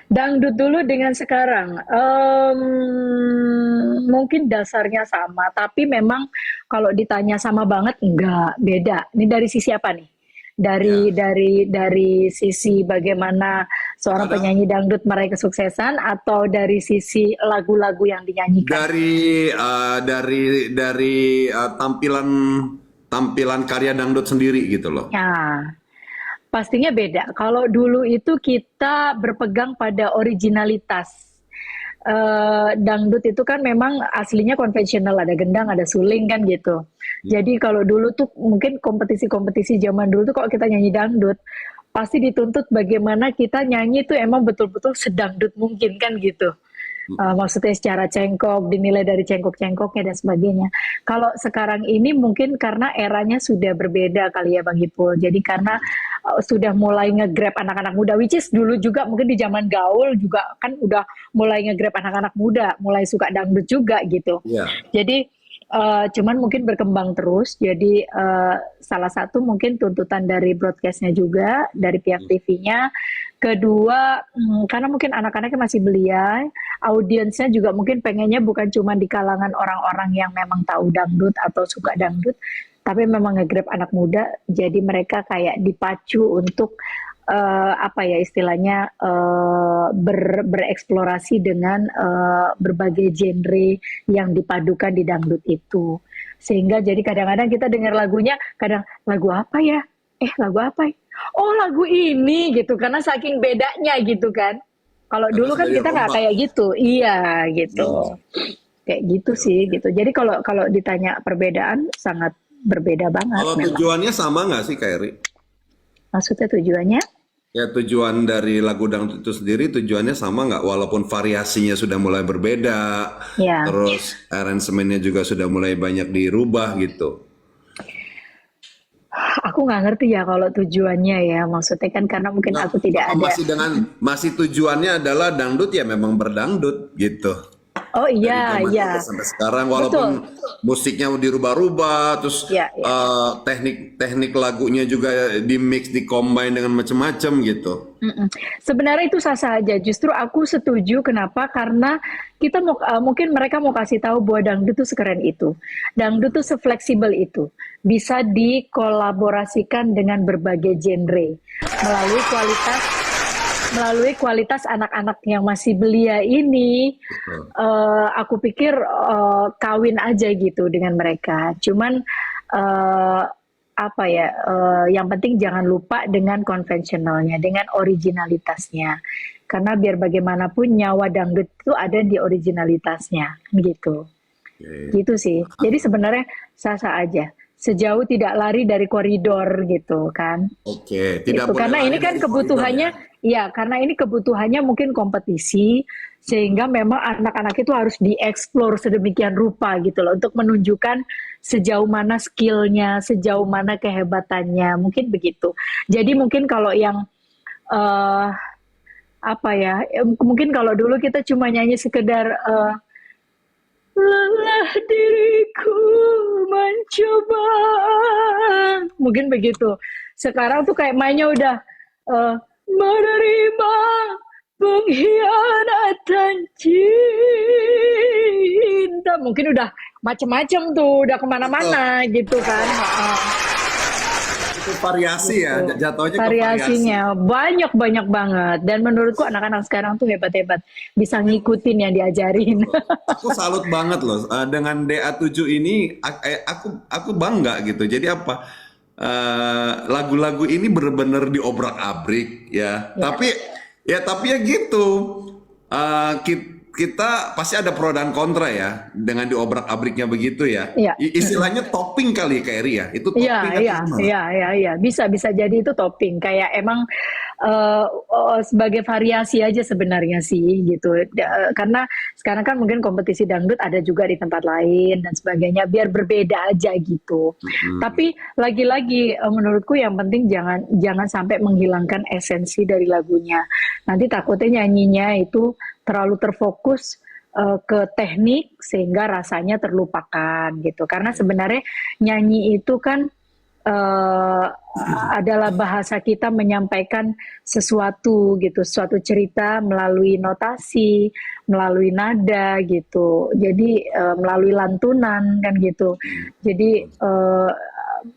Dangdut dulu dengan sekarang, mungkin dasarnya sama, tapi memang kalau ditanya sama banget enggak, beda. Ini dari sisi apa nih? Dari sisi bagaimana seorang penyanyi dangdut meraih kesuksesan atau dari sisi lagu-lagu yang dinyanyikan? Dari tampilan karya dangdut sendiri gitu loh. Ya. Pastinya beda. Kalau dulu itu kita berpegang pada originalitas. Dangdut itu kan memang aslinya konvensional, ada gendang, ada suling kan gitu. Jadi kalau dulu tuh mungkin kompetisi-kompetisi zaman dulu tuh kalau kita nyanyi dangdut, pasti dituntut bagaimana kita nyanyi itu emang betul-betul sedangdut mungkin kan gitu. Maksudnya secara cengkok, dinilai dari cengkok-cengkoknya dan sebagainya. Kalau sekarang ini mungkin karena eranya sudah berbeda kali ya Bang Ipul. Jadi karena sudah mulai nge-grab anak-anak muda, which is dulu juga mungkin di zaman gaul juga kan udah mulai nge-grab anak-anak muda, mulai suka dangdut juga gitu. Yeah. Jadi cuman mungkin berkembang terus. Jadi salah satu mungkin tuntutan dari broadcastnya juga, dari pihak TV-nya. Kedua, karena mungkin anak-anaknya masih belia, audiensnya juga mungkin pengennya bukan cuma di kalangan orang-orang yang memang tahu dangdut atau suka dangdut, tapi memang nge-grab anak muda, jadi mereka kayak dipacu untuk istilahnya bereksplorasi dengan berbagai genre yang dipadukan di dangdut itu. Sehingga jadi kadang-kadang kita dengar lagunya, kadang lagu apa ya? Lagu apa ya? Oh lagu ini gitu, karena saking bedanya gitu kan. Kalau dulu kan kita nggak kayak gitu, iya gitu. Kayak gitu sih gitu. Jadi kalau ditanya perbedaan sangat berbeda banget. Kalau tujuannya sama nggak sih Kak Eri? Maksudnya tujuannya? Ya tujuan dari lagu dangdut itu sendiri tujuannya sama nggak? Walaupun variasinya sudah mulai berbeda, ya. Terus aransemennya juga sudah mulai banyak dirubah gitu. Aku nggak ngerti ya kalau tujuannya ya, maksudnya kan karena mungkin aku tidak ada. Masih tujuannya adalah dangdut ya memang berdangdut gitu. Oh dari iya, zaman dulu iya. sampai sekarang, Betul. walaupun musiknya dirubah-rubah, terus Iya, iya. teknik lagunya juga di mix, di combine dengan macam-macam gitu. Mm-mm. Sebenarnya itu sah-sah aja. Justru aku setuju. Kenapa? Karena kita mau mungkin mereka mau kasih tahu bahwa dangdut itu sekeren itu, dangdut itu sefleksibel itu, bisa dikolaborasikan dengan berbagai genre melalui kualitas anak-anak yang masih belia ini. Betul. Aku pikir kawin aja gitu dengan mereka. Cuman eh, apa ya? Yang penting jangan lupa dengan konvensionalnya, dengan originalitasnya. Karena biar bagaimanapun nyawa dangdut itu ada di originalitasnya, gitu. Oke. Gitu sih. Jadi sebenarnya sah-sah aja. Sejauh tidak lari dari koridor gitu kan. Oke, tidak Gitu. boleh Karena lari ini kan dari koridor ya. kebutuhannya, ya karena ini kebutuhannya mungkin kompetisi, sehingga memang anak-anak itu harus dieksplor sedemikian rupa gitu loh, untuk menunjukkan sejauh mana skillnya, sejauh mana kehebatannya, mungkin begitu. Jadi mungkin kalau yang eh apa ya, mungkin kalau dulu kita cuma nyanyi sekedar lelah diriku mencoba. Mungkin begitu. Sekarang tuh kayak mainnya udah menerima pengkhianatan cinta. Mungkin udah macem-macem tuh, udah Betul. kemana-mana gitu kan. Itu variasi ya, Gitu. jatuhnya ke variasi. Variasinya banyak-banyak banget. Dan menurutku anak-anak sekarang tuh hebat-hebat. Bisa ngikutin yang diajarin. Aku salut banget loh dengan DA7 ini, aku bangga gitu. Jadi apa? Lagu-lagu ini bener-bener diobrak-abrik ya. Ya, Tapi ya gitu. Kita pasti ada pro dan kontra ya dengan diobrak-abriknya begitu ya. iya. Istilahnya topping kali ya, Kak Eri ya. Itu Iya, topping atau iya, gimana? iya, iya, iya. Bisa jadi itu topping. Kayak emang sebagai variasi aja sebenarnya sih gitu. Karena sekarang kan mungkin kompetisi dangdut ada juga di tempat lain dan sebagainya. Biar berbeda aja gitu. Mm-mm. Tapi lagi-lagi menurutku yang penting jangan jangan sampai menghilangkan esensi dari lagunya. Nanti takutnya nyanyinya itu terlalu terfokus ke teknik sehingga rasanya terlupakan gitu. Karena sebenarnya nyanyi itu kan eh, adalah bahasa kita menyampaikan sesuatu gitu, suatu cerita melalui notasi, melalui nada gitu. Jadi melalui lantunan kan gitu. Jadi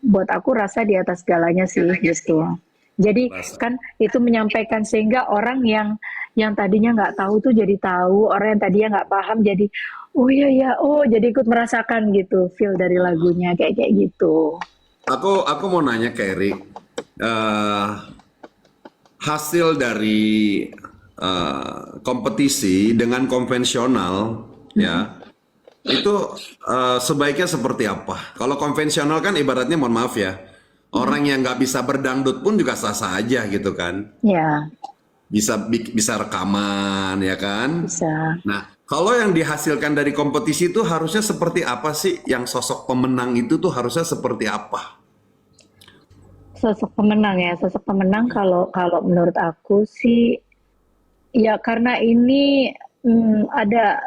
buat aku rasa di atas segalanya sih gitu. Jadi Bahasa. kan itu menyampaikan sehingga orang yang tadinya nggak tahu tuh jadi tahu, orang yang tadinya nggak paham jadi oh iya ya, oh jadi ikut merasakan gitu feel dari lagunya kayak kayak gitu. Aku mau nanya ke Eri, eh, hasil dari kompetisi dengan konvensional ya itu sebaiknya seperti apa? Kalau konvensional kan ibaratnya mohon maaf ya, orang yang nggak bisa berdangdut pun juga sah-sah aja gitu kan, Ya, bisa rekaman ya kan. bisa. Nah, kalau yang dihasilkan dari kompetisi itu harusnya seperti apa sih? Yang sosok pemenang itu tuh harusnya seperti apa? Sosok pemenang ya, sosok pemenang kalau kalau menurut aku sih ya karena ini ada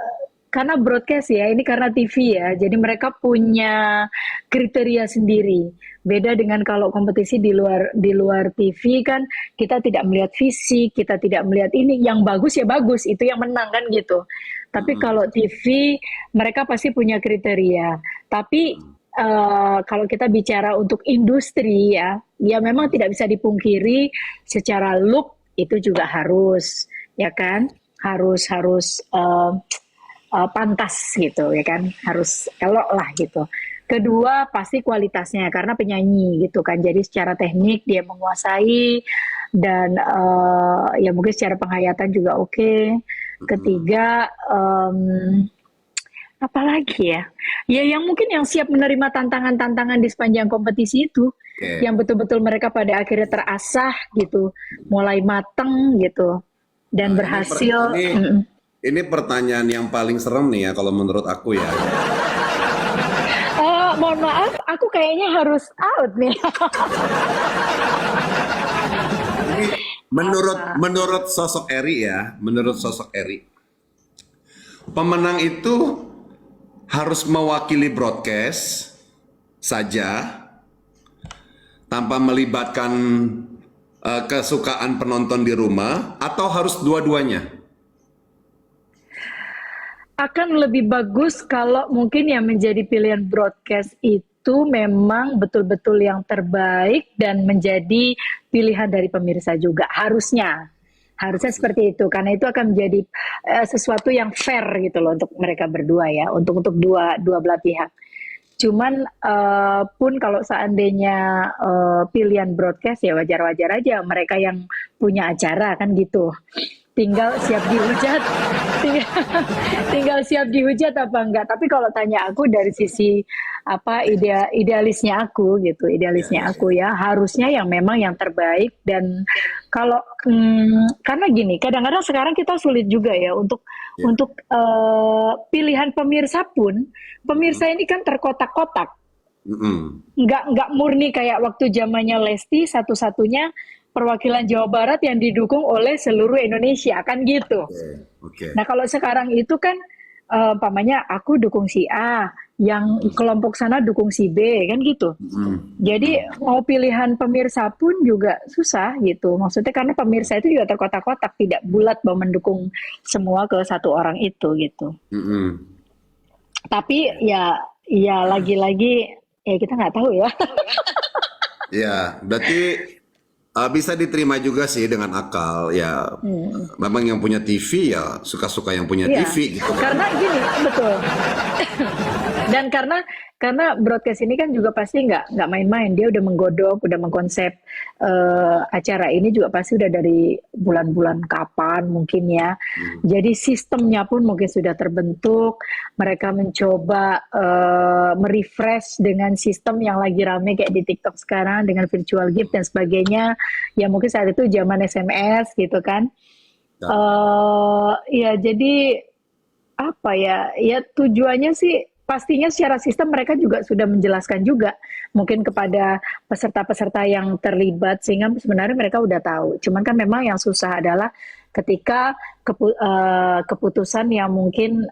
karena broadcast ya, ini karena TV ya. Jadi mereka punya kriteria sendiri. Beda dengan kalau kompetisi di luar TV kan kita tidak melihat fisik, kita tidak melihat ini yang bagus ya bagus, itu yang menang kan gitu. Tapi Mm-mm. kalau TV mereka pasti punya kriteria. Tapi kalau kita bicara untuk industri ya, ya memang tidak bisa dipungkiri secara look itu juga harus ya kan harus harus pantas gitu ya kan harus elok lah gitu. Kedua pasti kualitasnya karena penyanyi gitu kan. Jadi secara teknik dia menguasai dan ya mungkin secara penghayatan juga oke. Mm-mm. Ketiga apalagi ya? Ya yang mungkin yang siap menerima tantangan-tantangan di sepanjang kompetisi itu, Oke. yang betul-betul mereka pada akhirnya terasah gitu, mulai mateng gitu, dan Nah, berhasil. Mm, ini pertanyaan yang paling serem nih ya kalau menurut aku ya. mohon maaf, aku kayaknya harus out nih. Ini menurut menurut sosok Eri ya, menurut sosok Eri, pemenang itu harus mewakili broadcast saja tanpa melibatkan kesukaan penonton di rumah, atau harus dua-duanya? Akan lebih bagus kalau mungkin yang menjadi pilihan broadcast itu memang betul-betul yang terbaik dan menjadi pilihan dari pemirsa juga. Harusnya seperti itu, karena itu akan menjadi sesuatu yang fair gitu loh untuk mereka berdua ya, untuk dua belah pihak. Cuman pun kalau seandainya pilihan broadcast ya wajar-wajar aja mereka yang punya acara kan gitu. Tinggal siap dihujat, tinggal siap dihujat apa enggak. Tapi kalau tanya aku dari sisi apa idealisnya aku gitu, idealisnya aku ya harusnya yang memang yang terbaik. Dan kalau karena gini, kadang-kadang sekarang kita sulit juga ya untuk pilihan pemirsa pun, pemirsa ini kan terkotak-kotak. Nggak murni kayak waktu zamannya Lesti, satu-satunya perwakilan Jawa Barat yang didukung oleh seluruh Indonesia kan gitu. Okay. Nah kalau sekarang itu kan umpamanya aku dukung si A, yang kelompok sana dukung si B kan gitu. Jadi mau pilihan pemirsa pun juga susah gitu. Maksudnya karena pemirsa itu juga terkotak-kotak, tidak bulat bahwa mendukung semua ke satu orang itu gitu. Tapi ya lagi-lagi ya kita nggak tahu ya. Ya, berarti bisa diterima juga sih dengan akal ya. Memang yang punya TV ya suka-suka yang punya TV gitu. Karena gini, betul. Dan karena broadcast ini kan juga pasti nggak main-main. Dia udah menggodok, udah mengkonsep acara ini juga pasti udah dari bulan-bulan kapan mungkin ya. Jadi sistemnya pun mungkin sudah terbentuk. Mereka mencoba merefresh dengan sistem yang lagi rame kayak di TikTok sekarang dengan virtual gift dan sebagainya. Ya mungkin saat itu zaman SMS gitu kan. Ya jadi apa ya? Ya tujuannya sih pastinya secara sistem mereka juga sudah menjelaskan juga mungkin kepada peserta-peserta yang terlibat sehingga sebenarnya mereka udah tahu. Cuman kan memang yang susah adalah ketika keputusan yang mungkin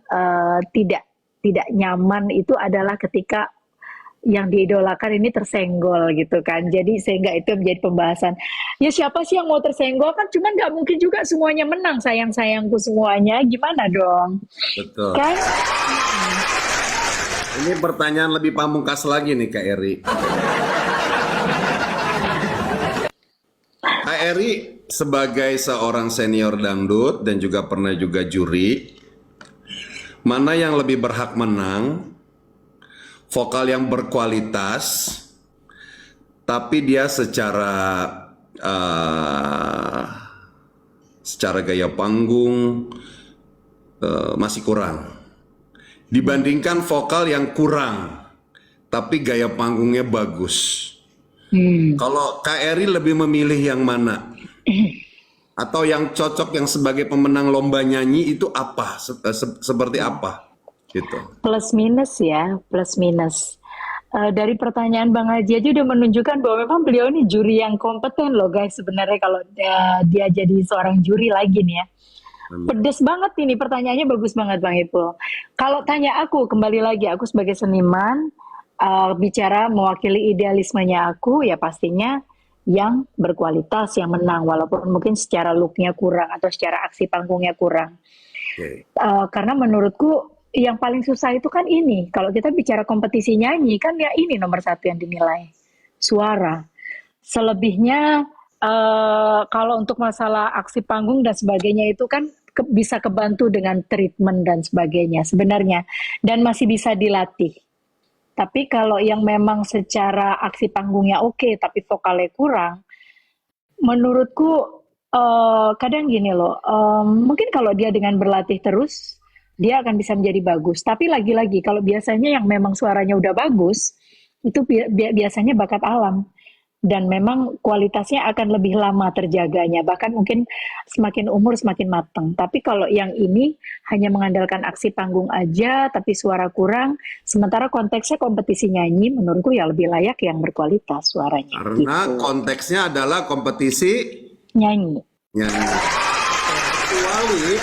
tidak nyaman itu adalah ketika yang diidolakan ini tersenggol gitu kan. Jadi sehingga itu menjadi pembahasan. Ya siapa sih yang mau tersenggol kan, cuman nggak mungkin juga semuanya menang, sayang-sayangku semuanya. Gimana dong? Betul. Kan? Ini pertanyaan lebih pamungkas lagi nih Kak Eri. Kak Eri sebagai seorang senior dangdut dan juga pernah juga juri, mana yang lebih berhak menang? Vokal yang berkualitas, tapi dia secara gaya panggung masih kurang. Dibandingkan vokal yang kurang, tapi gaya panggungnya bagus. Kalau Kak Eri lebih memilih yang mana? Atau yang cocok yang sebagai pemenang lomba nyanyi itu apa? Seperti apa? Gitu. Plus minus ya, plus minus. Dari pertanyaan Bang Haji aja udah menunjukkan bahwa memang beliau ini juri yang kompeten loh guys. Sebenarnya kalau dia jadi seorang juri lagi nih ya. Pedes banget ini pertanyaannya, bagus banget Bang Ipul. Kalau tanya aku, kembali lagi aku sebagai seniman bicara mewakili idealismenya aku, ya pastinya yang berkualitas yang menang, walaupun mungkin secara looknya kurang atau secara aksi panggungnya kurang. Karena menurutku yang paling susah itu kan ini, kalau kita bicara kompetisi nyanyi kan ya ini nomor satu yang dinilai, suara. Selebihnya kalau untuk masalah aksi panggung dan sebagainya itu kan bisa kebantu dengan treatment dan sebagainya sebenarnya, dan masih bisa dilatih. Tapi kalau yang memang secara aksi panggungnya oke, tapi vokalnya kurang, menurutku kadang gini loh, mungkin kalau dia dengan berlatih terus, dia akan bisa menjadi bagus. Tapi lagi-lagi kalau biasanya yang memang suaranya udah bagus, itu biasanya bakat alam. Dan memang kualitasnya akan lebih lama terjaganya, bahkan mungkin semakin umur semakin matang. Tapi kalau yang ini hanya mengandalkan aksi panggung aja tapi suara kurang, sementara konteksnya kompetisi nyanyi, menurutku ya lebih layak yang berkualitas suaranya. Karena gitu. Konteksnya adalah kompetisi nyanyi. Kecuali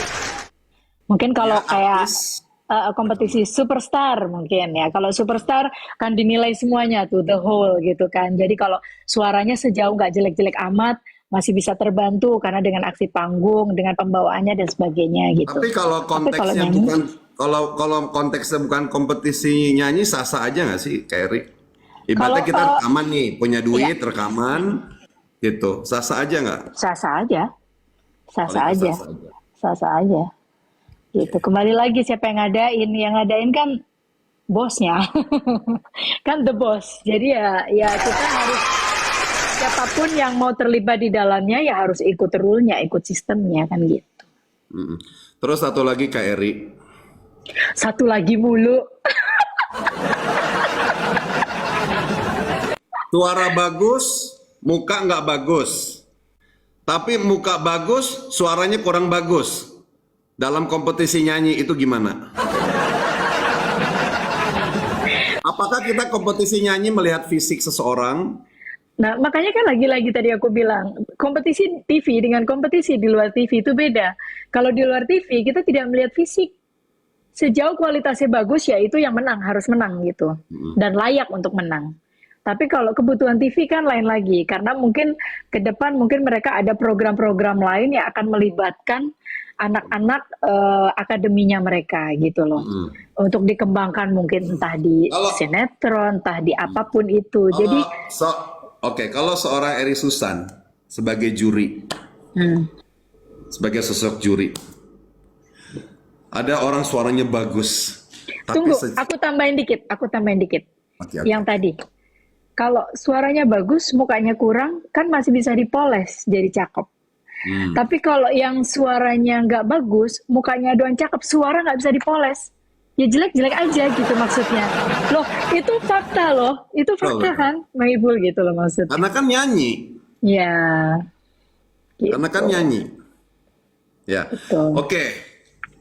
Mungkin kalau Ya kayak artis. kompetisi superstar mungkin ya. Kalau superstar kan dinilai semuanya tuh the whole gitu kan. Jadi kalau suaranya sejauh nggak jelek-jelek amat masih bisa terbantu karena dengan aksi panggung, dengan pembawaannya dan sebagainya gitu. Tapi kalau Tapi kalau konteksnya nyanyi, bukan kalau konteksnya bukan kompetisi nyanyi sah-sah aja nggak sih, Kak Eri? kalau Ibaratnya kita rekaman nih, punya ya duit rekaman gitu, sah-sah aja nggak? sah-sah aja, Kalau sah-sah itu aja, sah-sah aja. sah-sah aja. Gitu. Kembali lagi siapa yang ngadain kan bosnya, kan the boss. Jadi ya kita harus siapapun yang mau terlibat di dalamnya ya harus ikut rule-nya, ikut sistemnya kan gitu. Mm-mm. Terus satu lagi Kak Eri, Satu lagi mulu. suara bagus, muka nggak bagus. Tapi muka bagus, suaranya kurang bagus. Dalam kompetisi nyanyi itu gimana? Apakah kita kompetisi nyanyi melihat fisik seseorang? Nah, makanya kan lagi-lagi tadi aku bilang, kompetisi TV dengan kompetisi di luar TV itu beda. Kalau di luar TV kita tidak melihat fisik. Sejauh kualitasnya bagus ya itu yang menang, harus menang gitu. Dan layak untuk menang. Tapi kalau kebutuhan TV kan lain lagi, karena mungkin ke depan mungkin mereka ada program-program lain yang akan melibatkan anak-anak akademinya mereka gitu loh. Untuk dikembangkan mungkin entah di Kalau sinetron, entah di apapun itu. Jadi, kalau oke, kalau seorang Eri Susan sebagai juri, hmm, sebagai sosok juri, ada orang suaranya bagus, tapi tunggu, aku tambahin dikit, oke, oke. Yang tadi, kalau suaranya bagus, mukanya kurang, kan masih bisa dipoles jadi cakep. Tapi kalau yang suaranya nggak bagus, mukanya doang cakep, suara nggak bisa dipoles. Ya jelek-jelek aja gitu maksudnya. Loh, itu fakta loh. Itu Betul, fakta betul. kan, Maibul gitu loh maksudnya. Karena kan nyanyi, Ya, karena kan gitu. nyanyi. Ya, Betul. oke.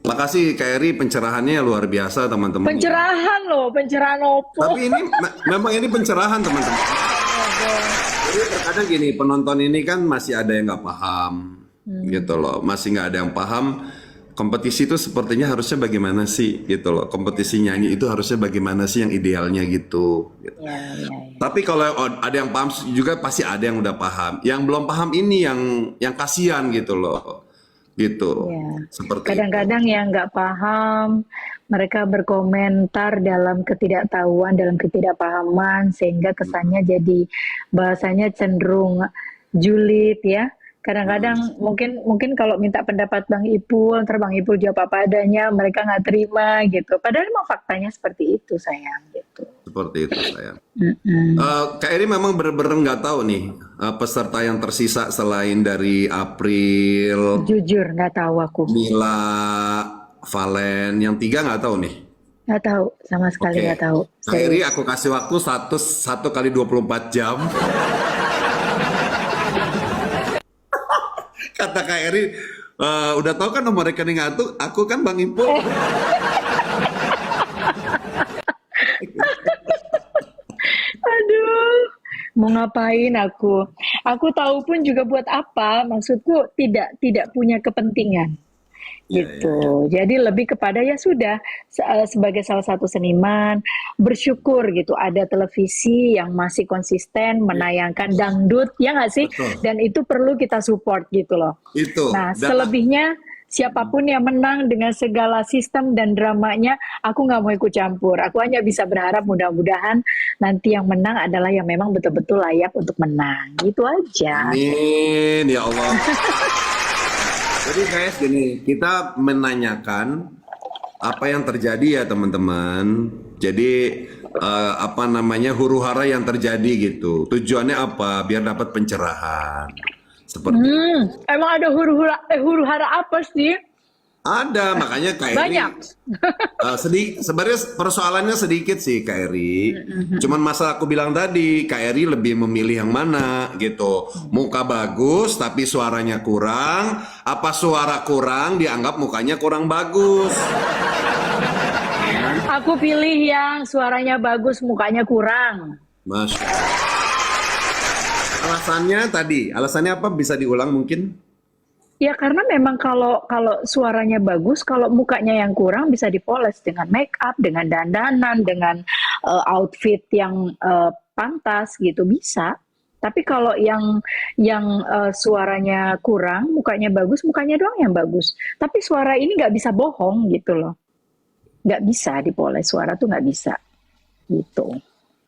Makasih Kak Eri, pencerahannya luar biasa teman-teman. Pencerahan loh, pencerahan opo. Tapi ini memang ini pencerahan teman-teman. Jadi terkadang gini, penonton ini kan masih ada yang nggak paham, gitu loh. Masih nggak ada yang paham. Kompetisi itu sepertinya harusnya bagaimana sih, gitu loh. Kompetisi nyanyi itu harusnya bagaimana sih yang idealnya gitu. Ya, ya, ya. Tapi kalau ada yang paham juga pasti ada yang udah paham. Yang belum paham ini yang kasihan gitu loh, gitu. Ya. Seperti itu. Kadang-kadang yang nggak paham, mereka berkomentar dalam ketidaktahuan, dalam ketidakpahaman, sehingga kesannya jadi bahasanya cenderung julid ya. Kadang-kadang mungkin kalau minta pendapat Bang Ipul, ntar Bang Ipul jawab apa adanya, mereka nggak terima gitu. Padahal emang faktanya seperti itu sayang gitu. Seperti itu sayang. Mm-mm. Kak Eri memang bener-bener nggak tahu nih peserta yang tersisa selain dari April, Jujur nggak tahu aku, Mila, Valen, yang tiga nggak tahu nih. nggak tahu sama sekali Oke, nggak tahu. Kak Eri Serius. aku kasih waktu satu kali 24 jam. Kata Kak Eri, udah tahu kan nomor rekening aku kan Bang Ipul. Aduh, mau ngapain aku? Aku tahu pun juga buat apa? Maksudku tidak punya kepentingan gitu. Jadi lebih kepada ya sudah sebagai salah satu seniman bersyukur gitu ada televisi yang masih konsisten menayangkan dangdut ya nggak sih? Betul. Dan itu perlu kita support gitu loh. Itu. Nah, Dan selebihnya siapapun yang menang dengan segala sistem dan dramanya, aku nggak mau ikut campur. Aku hanya bisa berharap mudah-mudahan nanti yang menang adalah yang memang betul-betul layak untuk menang. Gitu aja. amin ya Allah. Jadi guys gini, kita menanyakan apa yang terjadi ya teman-teman. Jadi apa namanya huru-hara yang terjadi gitu. Tujuannya apa? Biar dapat pencerahan. Seperti Emang ada huru-hara apa sih? ada, makanya Kak Eri Banyak. sebenarnya persoalannya sedikit sih Kak Eri. Cuman masalah aku bilang tadi, Kak Eri lebih memilih yang mana gitu. Muka bagus tapi suaranya kurang, apa suara kurang dianggap mukanya kurang bagus. Aku pilih yang suaranya bagus, mukanya kurang. Mas. Alasannya apa bisa diulang mungkin? Ya karena memang kalau kalau suaranya bagus, kalau mukanya yang kurang bisa dipoles dengan make up, dengan dandanan, dengan outfit yang pantas gitu bisa. Tapi kalau yang suaranya kurang, mukanya bagus, mukanya doang yang bagus. Tapi suara ini nggak bisa bohong gitu loh, nggak bisa dipoles suara tuh nggak bisa gitu.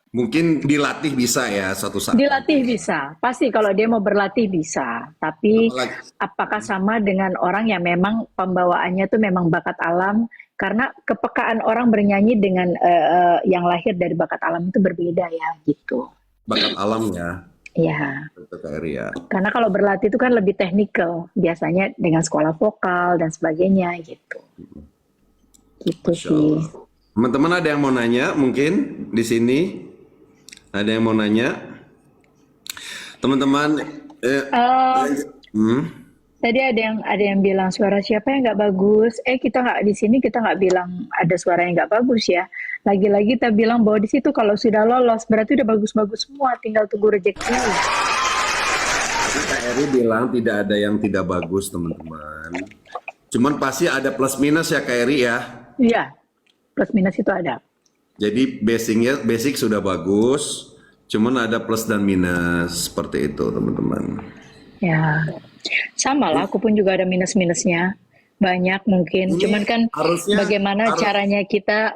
Mungkin dilatih bisa ya suatu saat Dilatih nanti. bisa, pasti kalau dia mau berlatih bisa. Tapi Apalagi apakah sama dengan orang yang memang pembawaannya tuh memang bakat alam? Karena kepekaan orang bernyanyi dengan yang lahir dari bakat alam itu berbeda ya, gitu. bakat alam ya, Ya, itu Kak Eri ya. karena kalau berlatih itu kan lebih teknikal, biasanya dengan sekolah vokal dan sebagainya gitu. Gitu Masya sih. Allah. Teman-teman ada yang mau nanya mungkin di sini? Ada yang mau nanya? Teman-teman, Eh, hmm, Tadi ada yang bilang suara siapa yang nggak bagus. Kita nggak di sini kita nggak bilang ada suara yang nggak bagus ya. Lagi-lagi kita bilang bahwa di situ kalau sudah lolos berarti udah bagus-bagus semua, tinggal tunggu rezeki. tadi Kak Eri bilang tidak ada yang tidak bagus teman-teman. Cuman pasti ada plus minus ya Kak Eri ya. Iya, plus minus itu ada. Jadi basic sudah bagus, cuman ada plus dan minus seperti itu teman-teman. Ya, sama lah. Aku pun juga ada minus-minusnya. Banyak mungkin. Ini Cuman kan harusnya bagaimana harus caranya kita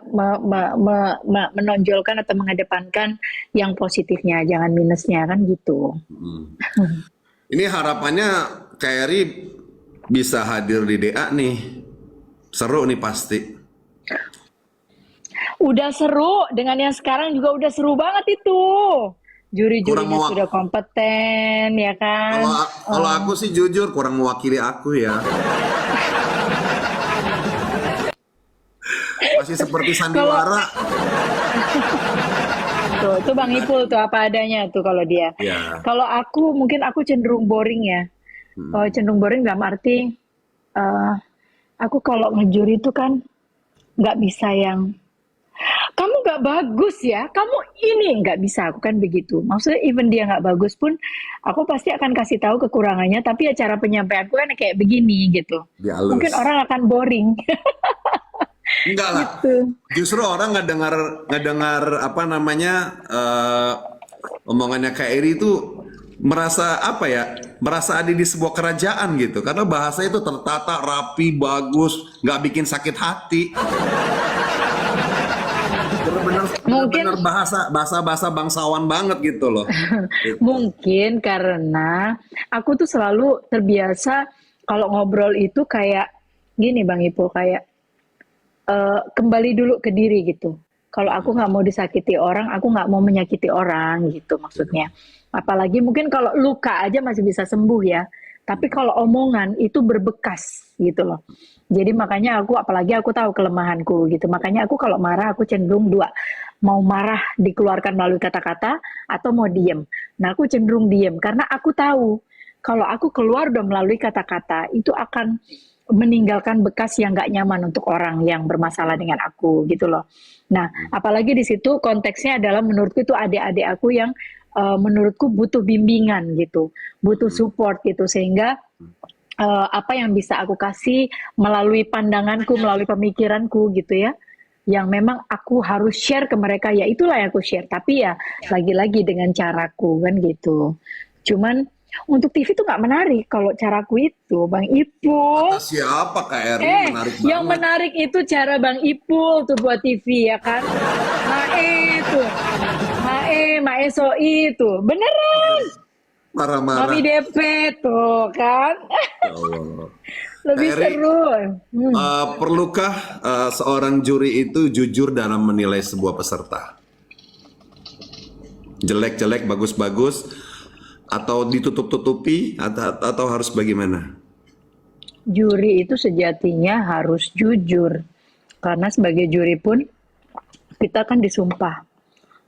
menonjolkan atau mengedepankan yang positifnya, jangan minusnya kan gitu. ini harapannya Kak Eri bisa hadir di DA nih. Seru nih pasti. Udah seru, dengan yang sekarang juga udah seru banget itu. Kurang Juri-jurinya mewak sudah kompeten, ya kan? kalau kalau aku sih jujur kurang mewakili aku ya. Masih seperti Kalau sandiwara. tuh Bang Ipul tuh apa adanya tuh kalau dia. Ya. Kalau aku mungkin aku cenderung boring ya. Cenderung boring dalam arti eh, aku kalau ngejuri itu kan nggak bisa yang kamu nggak bagus ya, kamu ini nggak bisa, aku kan begitu. Maksudnya even dia nggak bagus pun, aku pasti akan kasih tahu kekurangannya, tapi ya cara penyampaianku kan kayak begini gitu. Mungkin Dialus. orang akan boring Enggak lah. gitu. Justru orang nggak dengar apa namanya omongannya Kak Eri itu merasa apa ya? Merasa ada di sebuah kerajaan gitu. Karena bahasa itu tertata, rapi, bagus, nggak bikin sakit hati. Bener-bener Mungkin bener-bener bahasa bangsawan banget gitu loh. Gitu. mungkin karena aku tuh selalu terbiasa kalau ngobrol itu kayak gini Bang Ipo, kayak kembali dulu ke diri gitu. Kalau aku nggak mau disakiti orang, aku nggak mau menyakiti orang gitu maksudnya. Apalagi mungkin kalau luka aja masih bisa sembuh ya. Tapi kalau omongan itu berbekas gitu loh. Jadi makanya aku, apalagi aku tahu kelemahanku gitu. Makanya aku kalau marah aku cenderung dua. Mau marah dikeluarkan melalui kata-kata atau mau diem. Nah aku cenderung diem karena aku tahu kalau aku keluar udah melalui kata-kata itu akan meninggalkan bekas yang nggak nyaman untuk orang yang bermasalah dengan aku gitu loh. Nah, apalagi di situ konteksnya adalah menurutku itu adik-adik aku yang menurutku butuh bimbingan gitu, butuh support gitu sehingga apa yang bisa aku kasih melalui pandanganku, melalui pemikiranku gitu ya, yang memang aku harus share ke mereka ya itulah yang aku share. Tapi ya lagi-lagi dengan caraku kan gitu. Cuman untuk TV tuh nggak menarik kalau caraku itu, Bang Kata Ipul. siapa Kak Eri? Menarik Yang banget. menarik itu cara Bang Ipul tuh buat TV ya kan. Mae itu, Mae Soi itu, beneran. Marah-marah. Mami DP tuh kan, Ya Allah. Kak lebih Eri, seru. perlukah seorang juri itu jujur dalam menilai sebuah peserta? Jelek-jelek, bagus-bagus, atau ditutup-tutupi, atau harus bagaimana? Juri itu sejatinya harus jujur, karena sebagai juri pun kita kan disumpah.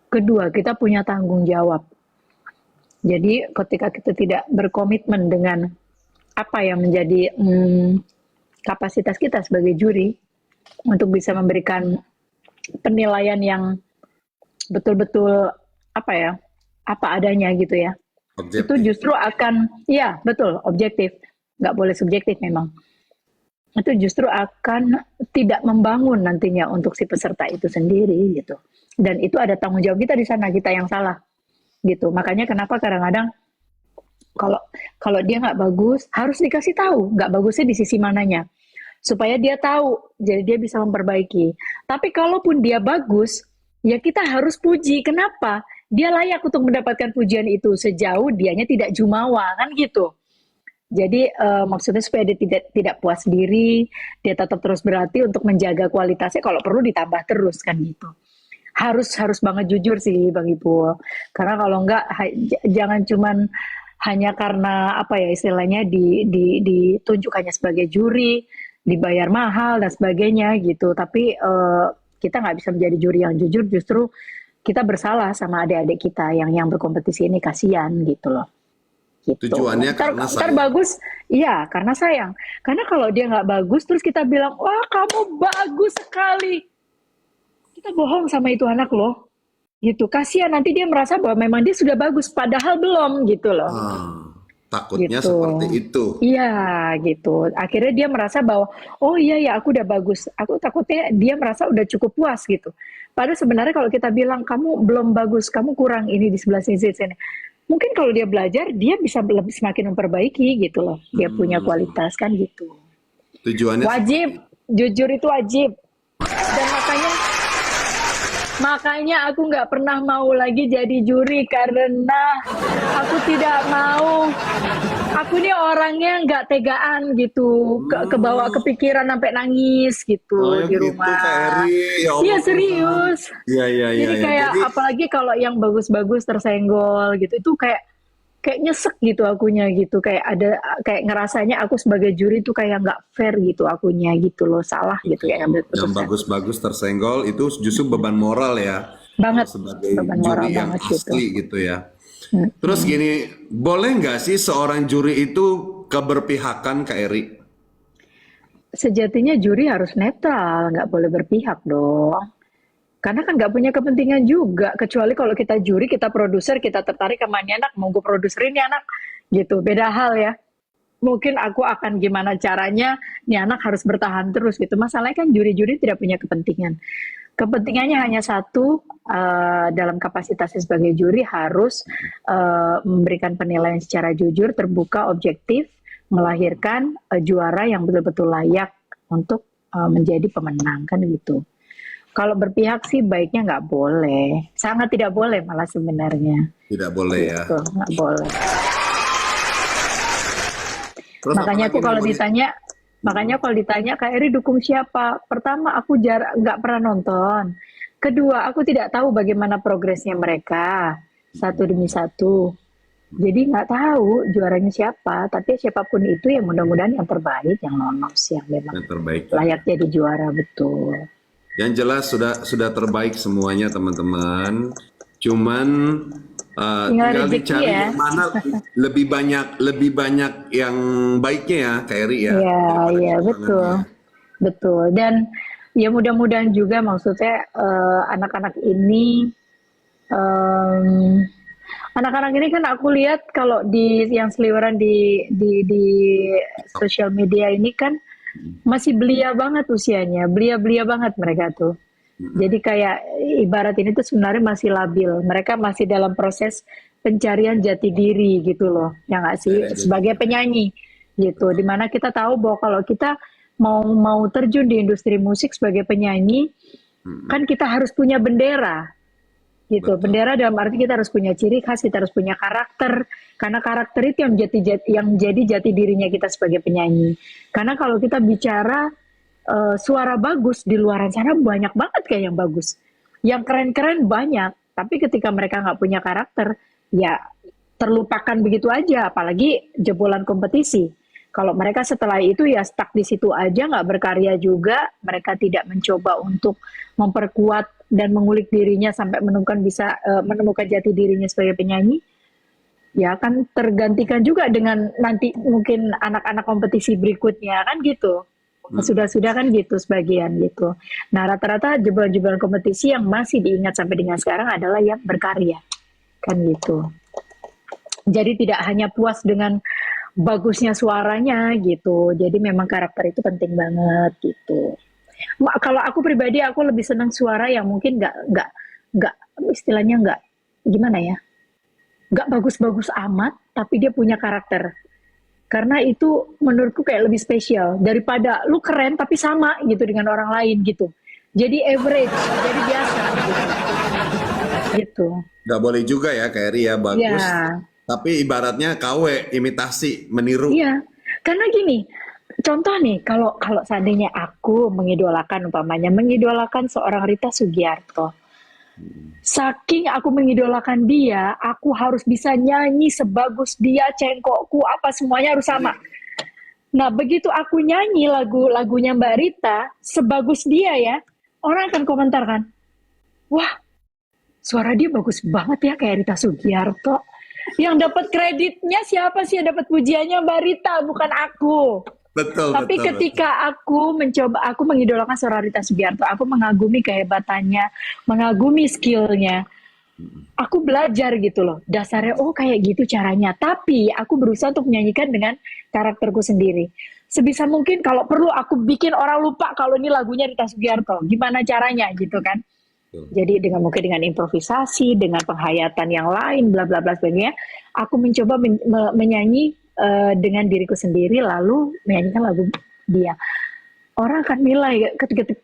Kedua, kita punya tanggung jawab. Jadi ketika kita tidak berkomitmen dengan apa yang menjadi kapasitas kita sebagai juri untuk bisa memberikan penilaian yang betul-betul apa ya, apa adanya gitu ya. Itu Objektif. justru akan, ya betul, objektif. nggak boleh subjektif memang. Itu justru akan tidak membangun nantinya untuk si peserta itu sendiri gitu. Dan itu ada tanggung jawab kita di sana, kita yang salah gitu. Makanya kenapa kadang-kadang kalau kalau dia nggak bagus harus dikasih tahu nggak bagusnya di sisi mananya supaya dia tahu, jadi dia bisa memperbaiki. Tapi kalaupun dia bagus, ya kita harus puji. Kenapa? Dia layak untuk mendapatkan pujian itu sejauh dianya tidak jumawa kan gitu. Jadi maksudnya supaya dia tidak puas diri, dia tetap terus berhati untuk menjaga kualitasnya. Kalau perlu ditambah terus kan gitu. Harus banget jujur sih Bang Ibu. Karena kalau enggak jangan cuman hanya karena apa ya istilahnya ditunjuk hanya sebagai juri, dibayar mahal dan sebagainya gitu. Tapi kita nggak bisa menjadi juri yang jujur, justru kita bersalah sama adik-adik kita yang berkompetisi ini, kasihan gitu loh. Gitu. Tujuannya karena Ntar sayang. bagus, iya karena sayang. Karena kalau dia nggak bagus, terus kita bilang, wah kamu bagus sekali. Kita bohong sama itu anak loh. Gitu, kasihan nanti dia merasa bahwa memang dia sudah bagus, padahal belum gitu loh. Takutnya Gitu. seperti itu. Iya gitu. Akhirnya dia merasa bahwa, oh iya ya aku udah bagus. Aku takutnya dia merasa udah cukup puas gitu. Padahal sebenarnya kalau kita bilang, kamu belum bagus, kamu kurang ini di sebelah sini. Mungkin kalau dia belajar, dia bisa lebih semakin memperbaiki gitu loh. Dia punya kualitas kan gitu. Tujuannya Wajib, jujur itu wajib. Dan makanya aku nggak pernah mau lagi jadi juri karena aku tidak mau. Aku nih orangnya nggak tegaan gitu, kebawa kepikiran sampai nangis gitu ya di gitu rumah. Kak Eri. Ya Allah, Iya serius. Iya. Jadi kayak Jadi apalagi kalau yang bagus-bagus tersenggol gitu, itu kayak nyesek gitu akunya gitu, kayak ngerasanya aku sebagai juri itu kayak nggak fair gitu akunya gitu loh, salah gitu ya ngambil yang keputusan. bagus-bagus tersenggol itu justru beban moral ya. Banget, Sebagai beban moral juri yang banget gitu. asli gitu ya. Terus gini, boleh nggak sih seorang juri itu keberpihakan Kak Eri? Sejatinya juri harus netral, nggak boleh berpihak dong. Karena kan nggak punya kepentingan juga, kecuali kalau kita juri, kita produser, kita tertarik sama ini anak, mau gue produserin ini anak, gitu. Beda hal ya. Mungkin aku akan gimana caranya, ini anak harus bertahan terus gitu. Masalahnya kan juri-juri tidak punya kepentingan. Kepentingannya hanya satu, dalam kapasitasnya sebagai juri harus memberikan penilaian secara jujur, terbuka, objektif, melahirkan juara yang betul-betul layak untuk menjadi pemenang kan gitu. Kalau berpihak sih baiknya nggak boleh, sangat tidak boleh malah sebenarnya. Tidak boleh ya. Gitu, nggak boleh. Terus Makanya apalagi aku kalau yang mau ditanya, makanya kalau ditanya Kak Eri dukung siapa? Pertama aku nggak pernah nonton. Kedua aku tidak tahu bagaimana progresnya mereka satu demi satu. Jadi nggak tahu juaranya siapa. Tapi siapapun itu ya mudah-mudahan yang terbaik, yang lolos, yang memang yang terbaik. layak jadi juara betul. Yang jelas sudah terbaik semuanya teman-teman. Cuman tinggal rezeki dicari ya. yang mana lebih banyak yang baiknya ya Kak Eri ya. Iya, daripada iya kekurangannya. betul. Betul. Dan ya mudah-mudahan juga maksudnya anak-anak ini anak-anak ini kan aku lihat kalau di yang seliweran di sosial media ini kan masih belia banget usianya, belia-belia banget mereka tuh. Jadi kayak ibarat ini tuh sebenarnya masih labil. Mereka masih dalam proses pencarian jati diri gitu loh, ya nggak sih? Sebagai penyanyi gitu. Dimana kita tahu bahwa kalau kita mau terjun di industri musik sebagai penyanyi, kan kita harus punya bendera gitu. Betul. Bendera dalam arti kita harus punya ciri khas, kita harus punya karakter. Karena karakter itu yang jadi jati dirinya kita sebagai penyanyi. Karena kalau kita bicara suara bagus di luaran sana banyak banget kayak yang bagus, yang keren-keren banyak. Tapi ketika mereka nggak punya karakter, ya terlupakan begitu aja. Apalagi jebolan kompetisi. Kalau mereka setelah itu ya stuck di situ aja, nggak berkarya juga. Mereka tidak mencoba untuk memperkuat dan mengulik dirinya sampai menemukan jati dirinya sebagai penyanyi. Ya kan tergantikan juga dengan nanti mungkin anak-anak kompetisi berikutnya kan gitu. Sudah kan gitu sebagian gitu. Nah rata-rata jebolan-jebolan kompetisi yang masih diingat sampai dengan sekarang adalah yang berkarya kan gitu. Jadi tidak hanya puas dengan bagusnya suaranya gitu. Jadi memang karakter itu penting banget gitu. Kalau aku pribadi aku lebih senang suara yang mungkin nggak istilahnya nggak gimana ya, nggak bagus-bagus amat, tapi dia punya karakter. Karena itu menurutku kayak lebih spesial daripada lu keren tapi sama gitu dengan orang lain gitu. Jadi average, jadi biasa gitu. Gitu. Nggak boleh juga ya Kak Eri ya, bagus. Ya, Tapi ibaratnya KW, imitasi, meniru. iya. Karena gini, contoh nih, kalau kalau seandainya aku mengidolakan seorang Rita Sugiarto. Saking aku mengidolakan dia, aku harus bisa nyanyi sebagus dia, cengkokku, apa semuanya harus sama. Nah, begitu aku nyanyi lagunya Mbak Rita, sebagus dia ya, orang akan komentar kan, wah, suara dia bagus banget ya kayak Rita Sugiarto. Yang dapat kreditnya siapa sih, yang dapat pujiannya Mbak Rita, bukan aku. Betul, Tapi betul, betul. ketika aku mengidolakan seorang Rita Sugiarto, aku mengagumi kehebatannya, mengagumi skillnya. Aku belajar gitu loh, dasarnya oh kayak gitu caranya. Tapi aku berusaha untuk menyanyikan dengan karakterku sendiri. Sebisa mungkin kalau perlu aku bikin orang lupa kalau ini lagunya Rita Sugiarto. Gimana caranya gitu kan? Jadi mungkin dengan improvisasi, dengan penghayatan yang lain, bla bla bla sebagainya, aku mencoba menyanyi dengan diriku sendiri, lalu menyanyikan lagu dia. Orang akan nilai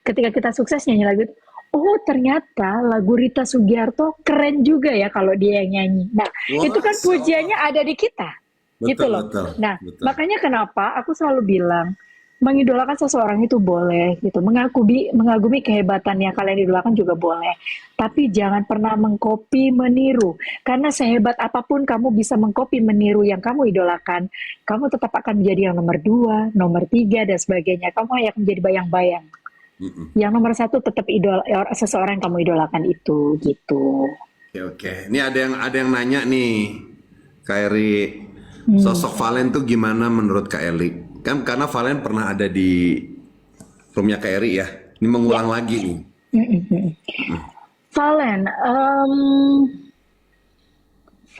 ketika kita sukses nyanyi lagu itu. Oh ternyata lagu Rita Sugiarto keren juga ya kalau dia yang nyanyi. Nah itu Wah, kan pujiannya ada di kita, gitu betul, loh. betul, Nah betul. makanya kenapa aku selalu bilang mengidolakan seseorang itu boleh gitu, mengagumi kehebatan yang kalian idolakan juga boleh, tapi jangan pernah mengcopy meniru, karena sehebat apapun kamu bisa mengcopy meniru yang kamu idolakan, kamu tetap akan menjadi yang nomor dua, nomor tiga dan sebagainya, kamu hanya akan menjadi bayang-bayang. Mm-mm. Yang nomor satu tetap seseorang yang kamu idolakan itu gitu. Oke, oke. Ini ada yang nanya nih, Kak Eri, sosok Valen tuh gimana menurut Kak Eri? Kan karena Valen pernah ada di roomnya Kak Eri ya. Ini Ya. mengulang lagi nih. Valen,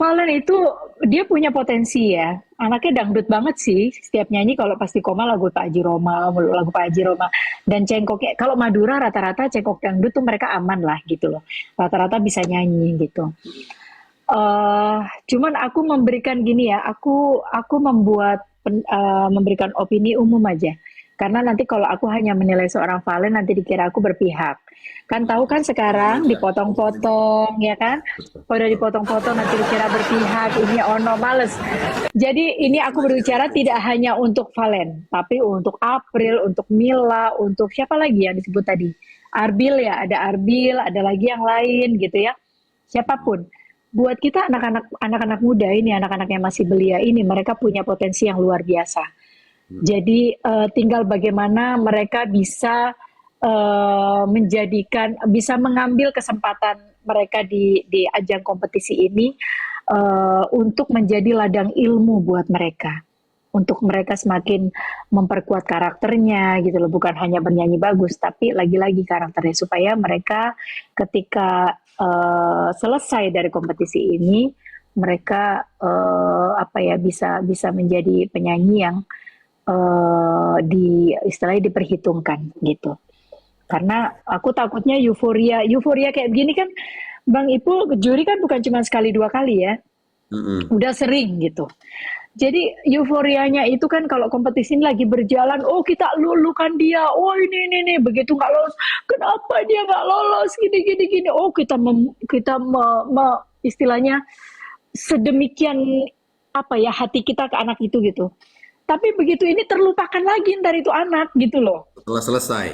Valen itu dia punya potensi ya. Anaknya dangdut banget sih. Setiap nyanyi kalau pasti koma lagu Pak Haji Roma, lagu Pak Haji Roma. Dan cengkoknya, kalau Madura rata-rata cengkok dangdut tuh mereka aman lah gitu loh. Rata-rata bisa nyanyi gitu. Cuman aku memberikan gini ya, aku memberikan opini umum aja. Karena nanti kalau aku hanya menilai seorang Valen nanti dikira aku berpihak. Kan tahu kan Jangan sekarang aja. dipotong-potong ya kan? Kalau udah dipotong-potong nanti dikira berpihak, ini ono males. Jadi ini aku berbicara tidak hanya untuk Valen, tapi untuk April, untuk Mila, untuk siapa lagi yang disebut tadi? Arbil ya, ada Arbil, ada lagi yang lain gitu ya. Siapapun. Buat kita anak-anak muda ini, anak-anak yang masih belia ini, mereka punya potensi yang luar biasa. Jadi tinggal bagaimana mereka bisa bisa mengambil kesempatan mereka di ajang kompetisi ini untuk menjadi ladang ilmu buat mereka, untuk mereka semakin memperkuat karakternya gitu loh, bukan hanya bernyanyi bagus, tapi lagi-lagi karakternya supaya mereka ketika selesai dari kompetisi ini mereka bisa menjadi penyanyi yang istilahnya diperhitungkan gitu. Karena aku takutnya euforia kayak begini kan, Bang Ipul juri kan bukan cuma sekali dua kali ya, udah sering gitu. Jadi euforianya itu kan kalau kompetisi ini lagi berjalan, oh kita lulukan dia, oh ini begitu nggak lolos, kenapa dia nggak lolos gini, oh istilahnya sedemikian apa ya hati kita ke anak itu gitu. Tapi begitu ini terlupakan lagi ntar itu anak gitu loh. Setelah selesai.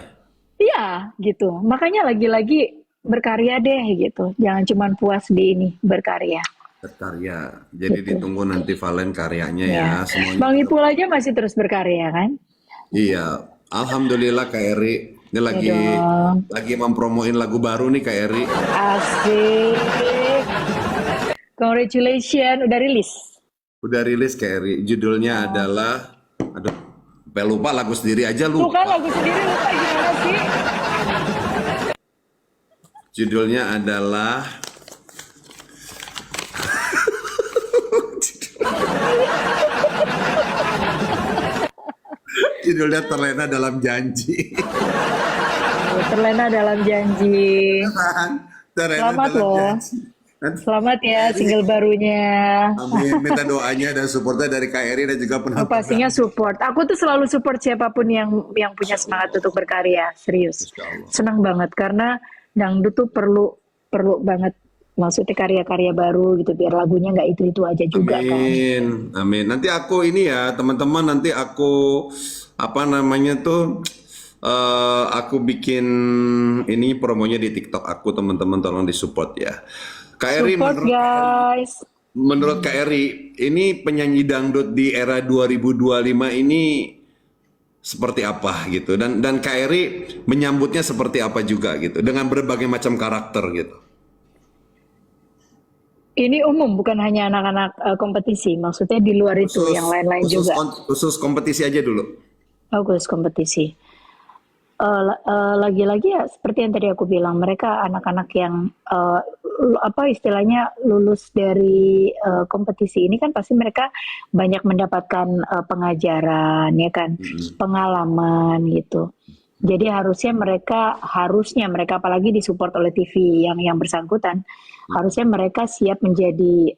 Iya gitu. Makanya lagi-lagi berkarya deh gitu. Jangan cuma puas di ini berkarya. Berkarya. Jadi Gitu. ditunggu nanti Valen karyanya ya. Ya. Semuanya. Bang Ipul aja masih terus berkarya kan? Iya. Alhamdulillah Kak Eri. Ini Ya dong. lagi mempromoin lagu baru nih Kak Eri. Asik. Congratulations udah rilis. Udah rilis Kak Eri. Judulnya adalah, aduh, sampai lupa lagu sendiri aja Tuh kan lupa. lagu sendiri lupa gimana sih? Judulnya adalah Judulnya Terlena Dalam Janji. Terlena dalam janji. Terlena Selamat Dalam loh. Janji. Nanti Selamat ya single barunya. Amin, minta doanya dan supportnya dari Kak Eri dan juga Oh, penonton. pastinya support. Aku tuh selalu support siapapun yang punya semangat untuk berkarya, serius. Insya Allah. Senang banget karena dangdut tuh perlu banget maksudnya karya-karya baru gitu biar lagunya nggak itu-itu aja juga kan. Amin, amin. Nanti aku ini ya teman-teman, nanti aku apa namanya tuh aku bikin ini promonya di TikTok aku, teman-teman tolong disupport ya. Kak Eri, Support guys. menurut Kak Eri, ini penyanyi dangdut di era 2025 ini seperti apa gitu, dan Kak Eri menyambutnya seperti apa juga gitu dengan berbagai macam karakter gitu. Ini umum bukan hanya anak-anak kompetisi, maksudnya di luar itu yang lain-lain juga. Khusus kompetisi aja dulu. Bagus kompetisi. Lagi-lagi ya seperti yang tadi aku bilang, mereka anak-anak yang apa istilahnya lulus dari kompetisi ini kan pasti mereka banyak mendapatkan pengajaran ya kan, pengalaman gitu. Jadi harusnya mereka apalagi disupport oleh TV yang bersangkutan, harusnya mereka siap menjadi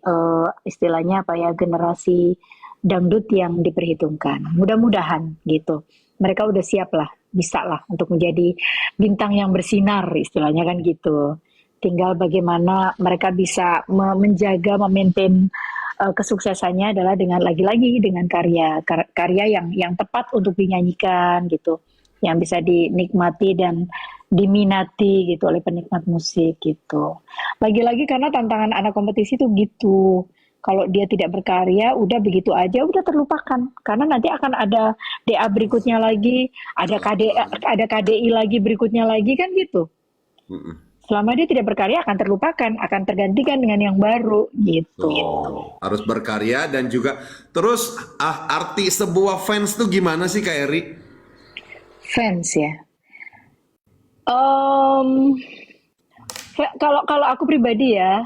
istilahnya apa ya, generasi dangdut yang diperhitungkan. Mudah-mudahan gitu. Mereka udah siap lah, bisa lah untuk menjadi bintang yang bersinar istilahnya kan gitu. Tinggal bagaimana mereka bisa menjaga, memaintain kesuksesannya adalah dengan lagi-lagi dengan karya yang tepat untuk dinyanyikan gitu, yang bisa dinikmati dan diminati gitu oleh penikmat musik gitu. Lagi-lagi karena tantangan anak kompetisi itu gitu. Kalau dia tidak berkarya, udah begitu aja, udah terlupakan. Karena nanti akan ada DA berikutnya lagi, ada KDI lagi berikutnya lagi kan gitu. Selama dia tidak berkarya akan terlupakan, akan tergantikan dengan yang baru gitu. Harus berkarya dan juga terus arti sebuah fans tuh gimana sih Kak Eri? Fans ya. Kalau aku pribadi ya,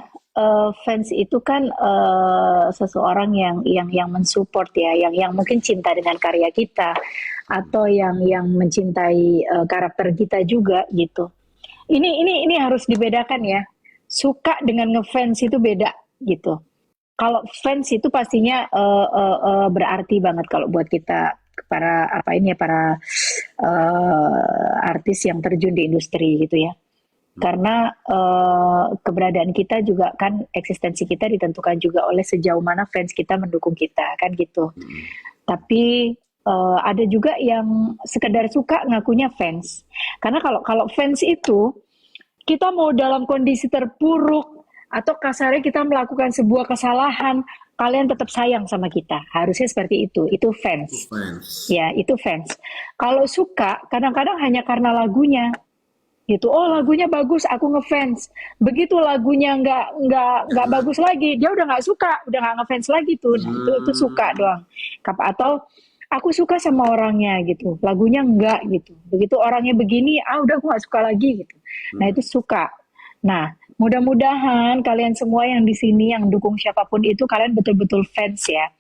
fans itu kan seseorang yang mensupport ya, yang mungkin cinta dengan karya kita atau yang mencintai karakter kita juga gitu. Ini harus dibedakan ya. Suka dengan ngefans itu beda gitu. Kalau fans itu pastinya berarti banget kalau buat kita para artis yang terjun di industri gitu ya. Karena keberadaan kita juga kan, eksistensi kita ditentukan juga oleh sejauh mana fans kita mendukung kita kan gitu. Tapi ada juga yang sekedar suka ngakunya fans. Karena kalau fans itu kita mau dalam kondisi terpuruk atau kasarnya kita melakukan sebuah kesalahan, kalian tetap sayang sama kita. Harusnya seperti itu. Itu fans. Ya, itu fans. Kalau suka kadang-kadang hanya karena lagunya. Gitu, oh lagunya bagus, aku ngefans. Begitu lagunya nggak bagus lagi, dia udah nggak suka, udah nggak ngefans lagi tuh. Nah, itu suka doang. Atau aku suka sama orangnya gitu, lagunya enggak gitu. Begitu orangnya begini, udah aku nggak suka lagi gitu. Nah itu suka. Nah mudah-mudahan kalian semua yang di sini yang dukung siapapun itu, kalian betul-betul fans ya.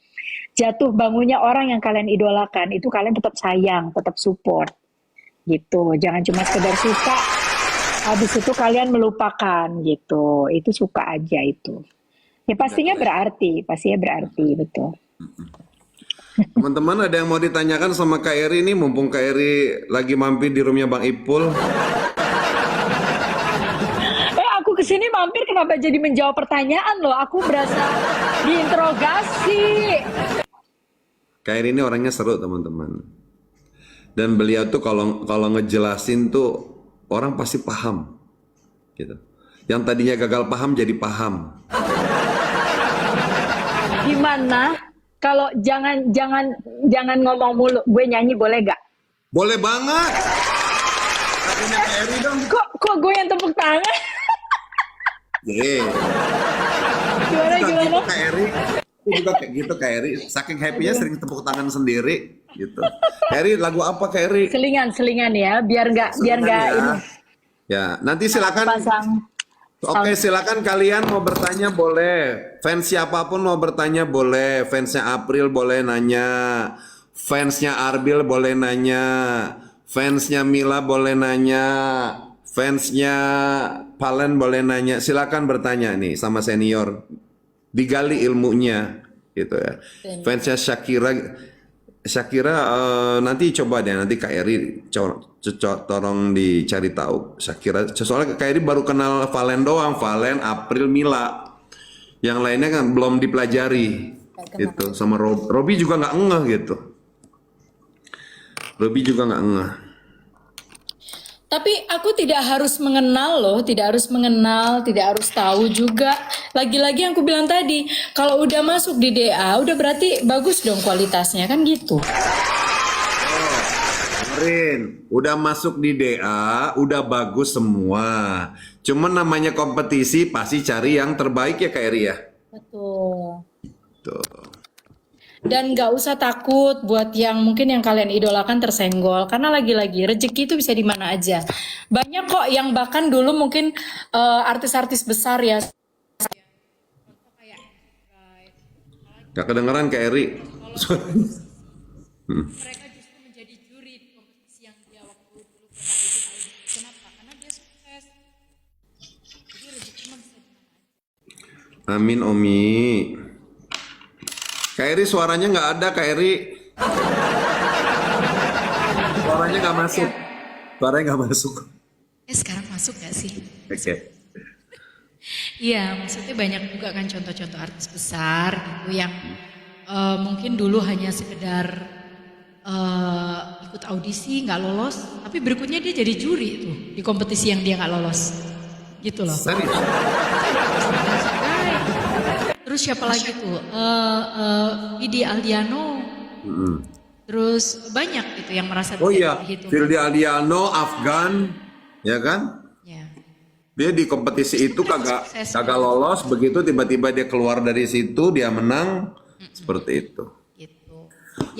Jatuh bangunnya orang yang kalian idolakan itu kalian tetap sayang, tetap support. Gitu, jangan cuma sekedar suka habis itu kalian melupakan gitu. Itu suka aja itu ya, pastinya berarti betul. Teman-teman ada yang mau ditanyakan sama Kak Eri nih, mumpung Kak Eri lagi mampir di roomnya Bang Ipul. Aku kesini mampir kenapa jadi menjawab pertanyaan loh, aku berasa diinterogasi. Kak Eri ini orangnya seru teman-teman. Dan beliau tuh kalau ngejelasin tuh orang pasti paham, gitu. Yang tadinya gagal paham jadi paham. Gimana? Kalau jangan ngomong mulu, gue nyanyi boleh gak? Boleh banget. Lagunya Kak Eri dong. Kok gue yang tepuk tangan? Gimana? Kak Eri. Aku juga kayak gitu Kak Eri, saking happy-nya sering tepuk tangan sendiri gitu. Kak Eri, lagu apa Kak Eri? Selingan ya, biar nggak ini. Ya, nanti silakan. Pasang. Oke, silakan kalian mau bertanya boleh. Fans siapapun mau bertanya boleh. Fansnya April boleh nanya. fansnya Arbil boleh nanya, fansnya Mila boleh nanya, fansnya Valen boleh nanya. Silakan bertanya nih sama senior, digali ilmunya gitu ya. Fansnya Shakira nanti coba deh, nanti Kak Eri tolong dicari tahu Shakira. Soalnya Kak Eri baru kenal Valen doang, Valen, April, Mila. Yang lainnya kan belum dipelajari gitu. Sama Robi juga nggak ngeh gitu. Robi juga nggak ngeh. Tapi aku tidak harus mengenal loh, tidak harus mengenal, tidak harus tahu juga. Lagi-lagi yang aku bilang tadi, kalau udah masuk di DA, udah berarti bagus dong kualitasnya, kan gitu. Rin, udah masuk di DA, udah bagus semua. Cuman namanya kompetisi pasti cari yang terbaik ya Kak Eri ya. Betul. Tuh. Dan nggak usah takut buat yang mungkin yang kalian idolakan tersenggol. Karena lagi-lagi rezeki itu bisa di mana aja. Banyak kok yang bahkan dulu mungkin artis-artis besar ya. Gak kedengeran Kak Eri. Mereka justru menjadi juri di kompetisi yang dia waktu dulu pernah ikut audisi. Kenapa? Karena dia sukses. Jadi rezeki mah bisa di mana aja. Amin Omi. Kak Eri suaranya nggak ada Kak Eri. Suaranya nggak masuk. Suaranya nggak masuk. Sekarang masuk gak sih? Oke. Iya, maksudnya banyak juga kan contoh-contoh artis besar gitu yang mungkin dulu hanya sekedar ikut audisi nggak lolos, tapi berikutnya dia jadi juri tuh di kompetisi yang dia nggak lolos, gitu loh. Serius? Terus siapa lagi tuh? Vidi Aldiano. Terus banyak gitu yang merasa Oh iya, gitu. Vildi Aldiano, Afgan, ya kan? Ya. Dia di kompetisi itu kagak lolos, begitu tiba-tiba dia keluar dari situ, dia menang, seperti itu. Gitu.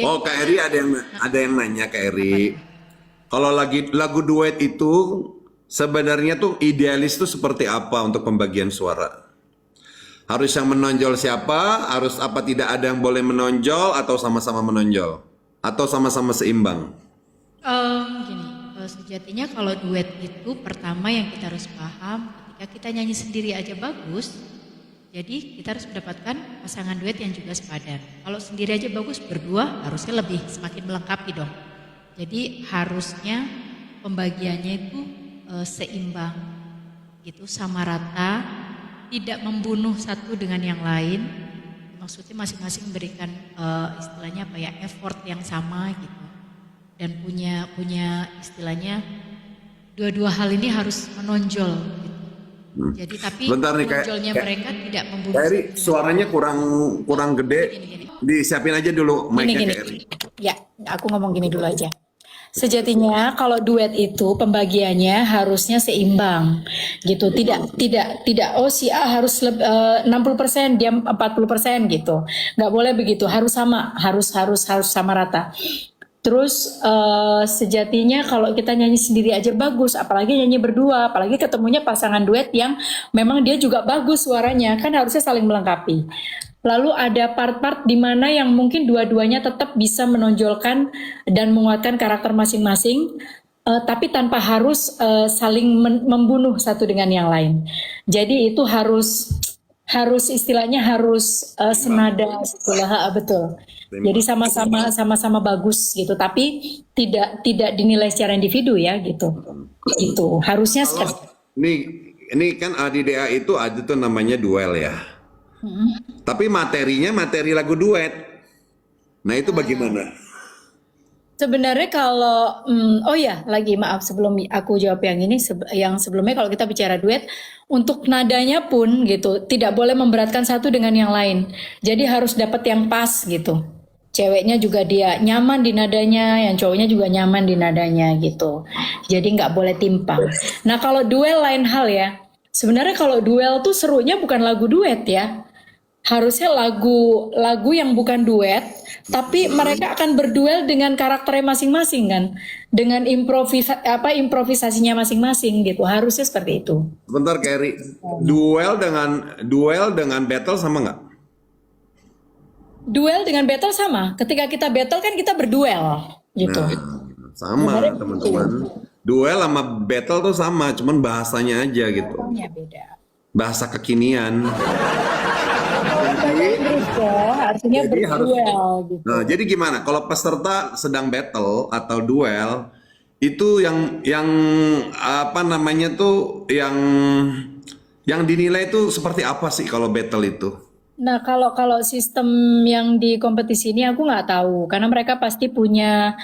Oh Kak Eri ada yang nanya Kak Eri, kalau lagi lagu duet itu sebenarnya tuh idealis tuh seperti apa untuk pembagian suara? Harus yang menonjol siapa? Harus apa tidak ada yang boleh menonjol atau sama-sama menonjol? Atau sama-sama seimbang? Gini, sejatinya kalau duet itu pertama yang kita harus paham ketika kita nyanyi sendiri aja bagus, jadi kita harus mendapatkan pasangan duet yang juga sepadan. Kalau sendiri aja bagus, berdua harusnya lebih semakin melengkapi dong. Jadi harusnya pembagiannya itu seimbang, gitu sama rata, tidak membunuh satu dengan yang lain. Maksudnya masing-masing memberikan istilahnya apa ya, effort yang sama gitu. Dan punya istilahnya dua-dua hal ini harus menonjol gitu. Jadi tapi Bentar nih, menonjolnya mereka tidak membunuh. Kak Eri suaranya kurang gede. Gini. Disiapin aja dulu mic-nya Gini. Kak Eri. Ya, aku ngomong gini dulu aja. Sejatinya kalau duet itu pembagiannya harusnya seimbang gitu. Tidak oh si A harus 60%, dia 40% gitu. Nggak boleh begitu, harus sama, harus sama rata. Terus sejatinya kalau kita nyanyi sendiri aja bagus, apalagi nyanyi berdua, apalagi ketemunya pasangan duet yang memang dia juga bagus suaranya, kan harusnya saling melengkapi. Lalu ada part-part di mana yang mungkin dua-duanya tetap bisa menonjolkan dan menguatkan karakter masing-masing, tapi tanpa harus saling membunuh satu dengan yang lain. Jadi itu harus istilahnya harus senada, betul. Jadi sama-sama bagus gitu, tapi tidak dinilai secara individu ya gitu. Itu harusnya seperti. Ini kan ADDA itu ada tuh namanya duel ya. Tapi materi lagu duet. Nah itu bagaimana? Sebenarnya kalau maaf sebelum aku jawab yang ini, yang sebelumnya kalau kita bicara duet, untuk nadanya pun gitu tidak boleh memberatkan satu dengan yang lain. Jadi harus dapat yang pas gitu. Ceweknya juga dia nyaman di nadanya, yang cowoknya juga nyaman di nadanya gitu. Jadi nggak boleh timpang. Nah kalau duel lain hal ya. Sebenarnya kalau duel tuh serunya bukan lagu duet ya. Harusnya lagu yang bukan duet, tapi mereka akan berduel dengan karakternya masing-masing kan, dengan improvisasinya masing-masing gitu. Harusnya seperti itu. Bentar Kak Eri, duel dengan battle sama nggak? Duel dengan battle sama. Ketika kita battle kan kita berduel gitu. Nah, sama Sebenarnya teman-teman. Duel sama battle tuh sama, cuman bahasanya aja gitu. Bahasanya beda. Bahasa kekinian. Bahasa Inggris dong, artinya Jadi harus- berduel gitu. Nah, jadi gimana? Kalau peserta sedang battle atau duel, itu yang apa namanya tuh yang dinilai itu seperti apa sih kalau battle itu? Nah, kalau sistem yang di kompetisi ini aku nggak tahu, karena mereka pasti punya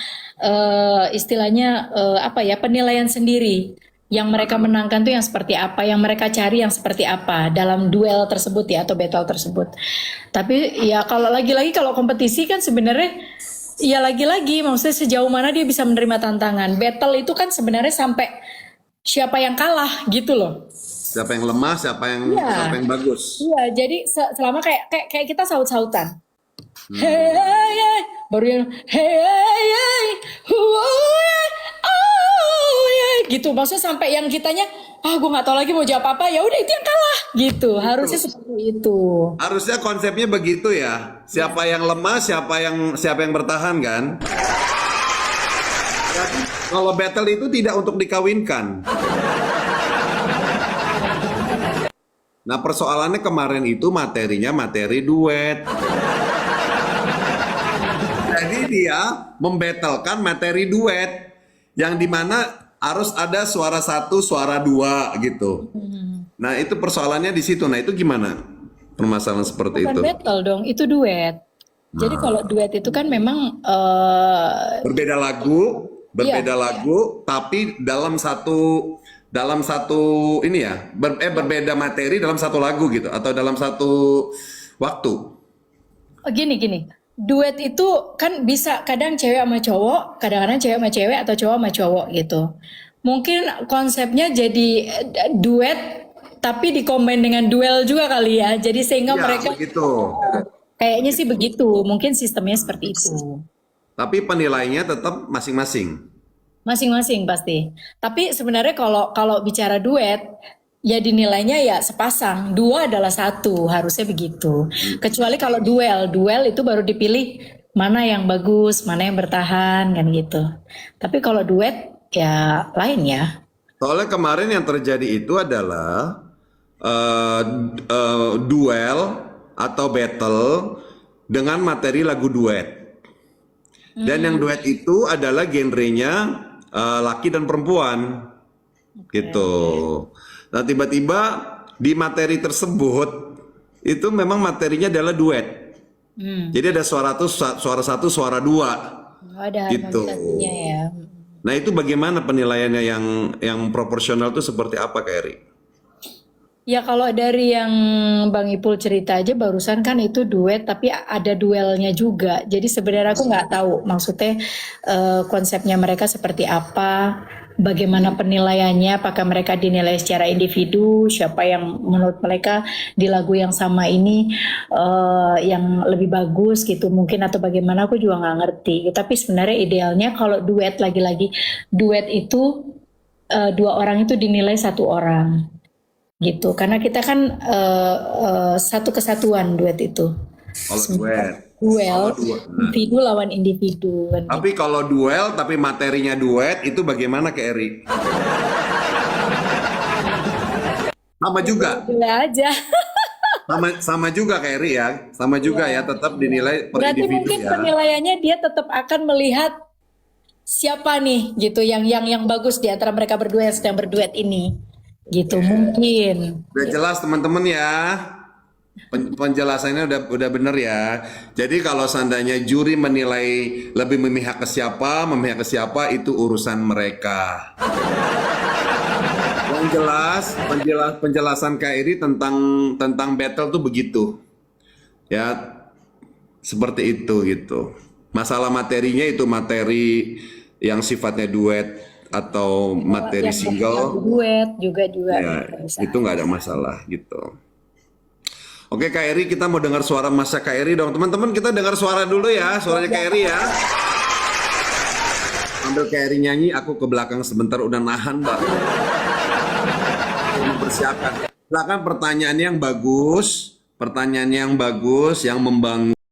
istilahnya apa ya, penilaian sendiri. Yang mereka menangkan tuh yang seperti apa, yang mereka cari yang seperti apa dalam duel tersebut ya atau battle tersebut. Tapi ya kalau lagi-lagi kalau kompetisi kan sebenarnya ya lagi-lagi maksudnya sejauh mana dia bisa menerima tantangan. Battle itu kan sebenarnya sampai siapa yang kalah gitu loh. Siapa yang lemah, siapa yang bagus? Iya, jadi selama kayak kita saut-sautan. Hey, hey, hey. Baru yang hey, hey, hey. Oh, yeah. Gitu. Maksudnya sampai yang kitanya, gue nggak tahu lagi mau jawab apa. Ya udah itu yang kalah. Gitu. Harusnya seperti itu. Harusnya konsepnya begitu ya. Siapa yang lemah, siapa yang bertahan kan? Berarti kalau battle itu tidak untuk dikawinkan. Nah, persoalannya kemarin itu materinya materi duet. Jadi dia membattlekan materi duet yang dimana harus ada suara satu, suara dua gitu. Nah, itu persoalannya di situ. Nah, itu gimana? Permasalahan seperti Bukan itu. battle dong, itu duet. Jadi kalau duet itu kan memang Berbeda lagu, tapi dalam satu ini ya, berbeda materi dalam satu lagu gitu atau dalam satu waktu. gini. Duet itu kan bisa kadang cewek sama cowok, kadang-kadang cewek sama cewek atau cowok sama cowok gitu. Mungkin konsepnya jadi duet tapi dikombin dengan duel juga kali ya. Jadi sehingga Ya, mereka begitu. kayaknya sih begitu. Mungkin sistemnya seperti itu. Tapi penilainya tetap masing-masing. Masing-masing pasti. Tapi sebenarnya kalau bicara duet ya dinilainya ya sepasang. Dua adalah satu, harusnya begitu. Kecuali kalau duel itu baru dipilih mana yang bagus, mana yang bertahan kan gitu. Tapi kalau duet ya lain ya. Soalnya kemarin yang terjadi itu adalah duel atau battle dengan materi lagu duet. Dan yang duet itu adalah genrenya laki dan perempuan. Gitu. Nah, tiba-tiba di materi tersebut itu memang materinya adalah duet. Jadi ada suara satu, suara dua. Ada Gitu. harmonisasinya ya. Nah, itu bagaimana penilaiannya yang proporsional itu seperti apa, Kak Eri? Ya kalau dari yang Bang Ipul cerita aja barusan kan itu duet tapi ada duelnya juga. Jadi sebenarnya aku nggak tahu maksudnya konsepnya mereka seperti apa, bagaimana penilaiannya, apakah mereka dinilai secara individu, siapa yang menurut mereka di lagu yang sama ini yang lebih bagus gitu mungkin atau bagaimana aku juga nggak ngerti. Tapi sebenarnya idealnya kalau duet lagi-lagi duet itu dua orang itu dinilai satu orang. Gitu karena kita kan satu kesatuan duet itu Kalau duet. duel Kalau dua. individu lawan individu kan. Tapi kalau duel tapi materinya duet itu bagaimana, Kak Eri? Sama juga. Gila aja. Sama juga Kak Eri ya. Sama juga ya, tetap dinilai per Berarti individu mungkin ya. penilaiannya dia tetap akan melihat siapa nih gitu yang bagus di antara mereka berdua yang sedang berduet ini gitu mungkin. Udah jelas teman-teman ya. Penjelasannya udah bener ya. Jadi kalau seandainya juri menilai lebih memihak ke siapa itu urusan mereka. Yang jelas penjelasan Kak Eri tentang battle tuh begitu. Ya seperti itu gitu. Masalah materinya itu materi yang sifatnya duet atau materi Yang single. duet juga Ya, bisa. itu nggak ada masalah gitu. Oke Kak Eri, kita mau dengar suara Masa Kak Eri dong. Teman-teman kita dengar suara dulu ya, suaranya Kak Eri ya. Ambil Kak Eri nyanyi, aku ke belakang sebentar udah nahan Mbak. Mempersiapkan. Silakan pertanyaan yang bagus, yang membangun.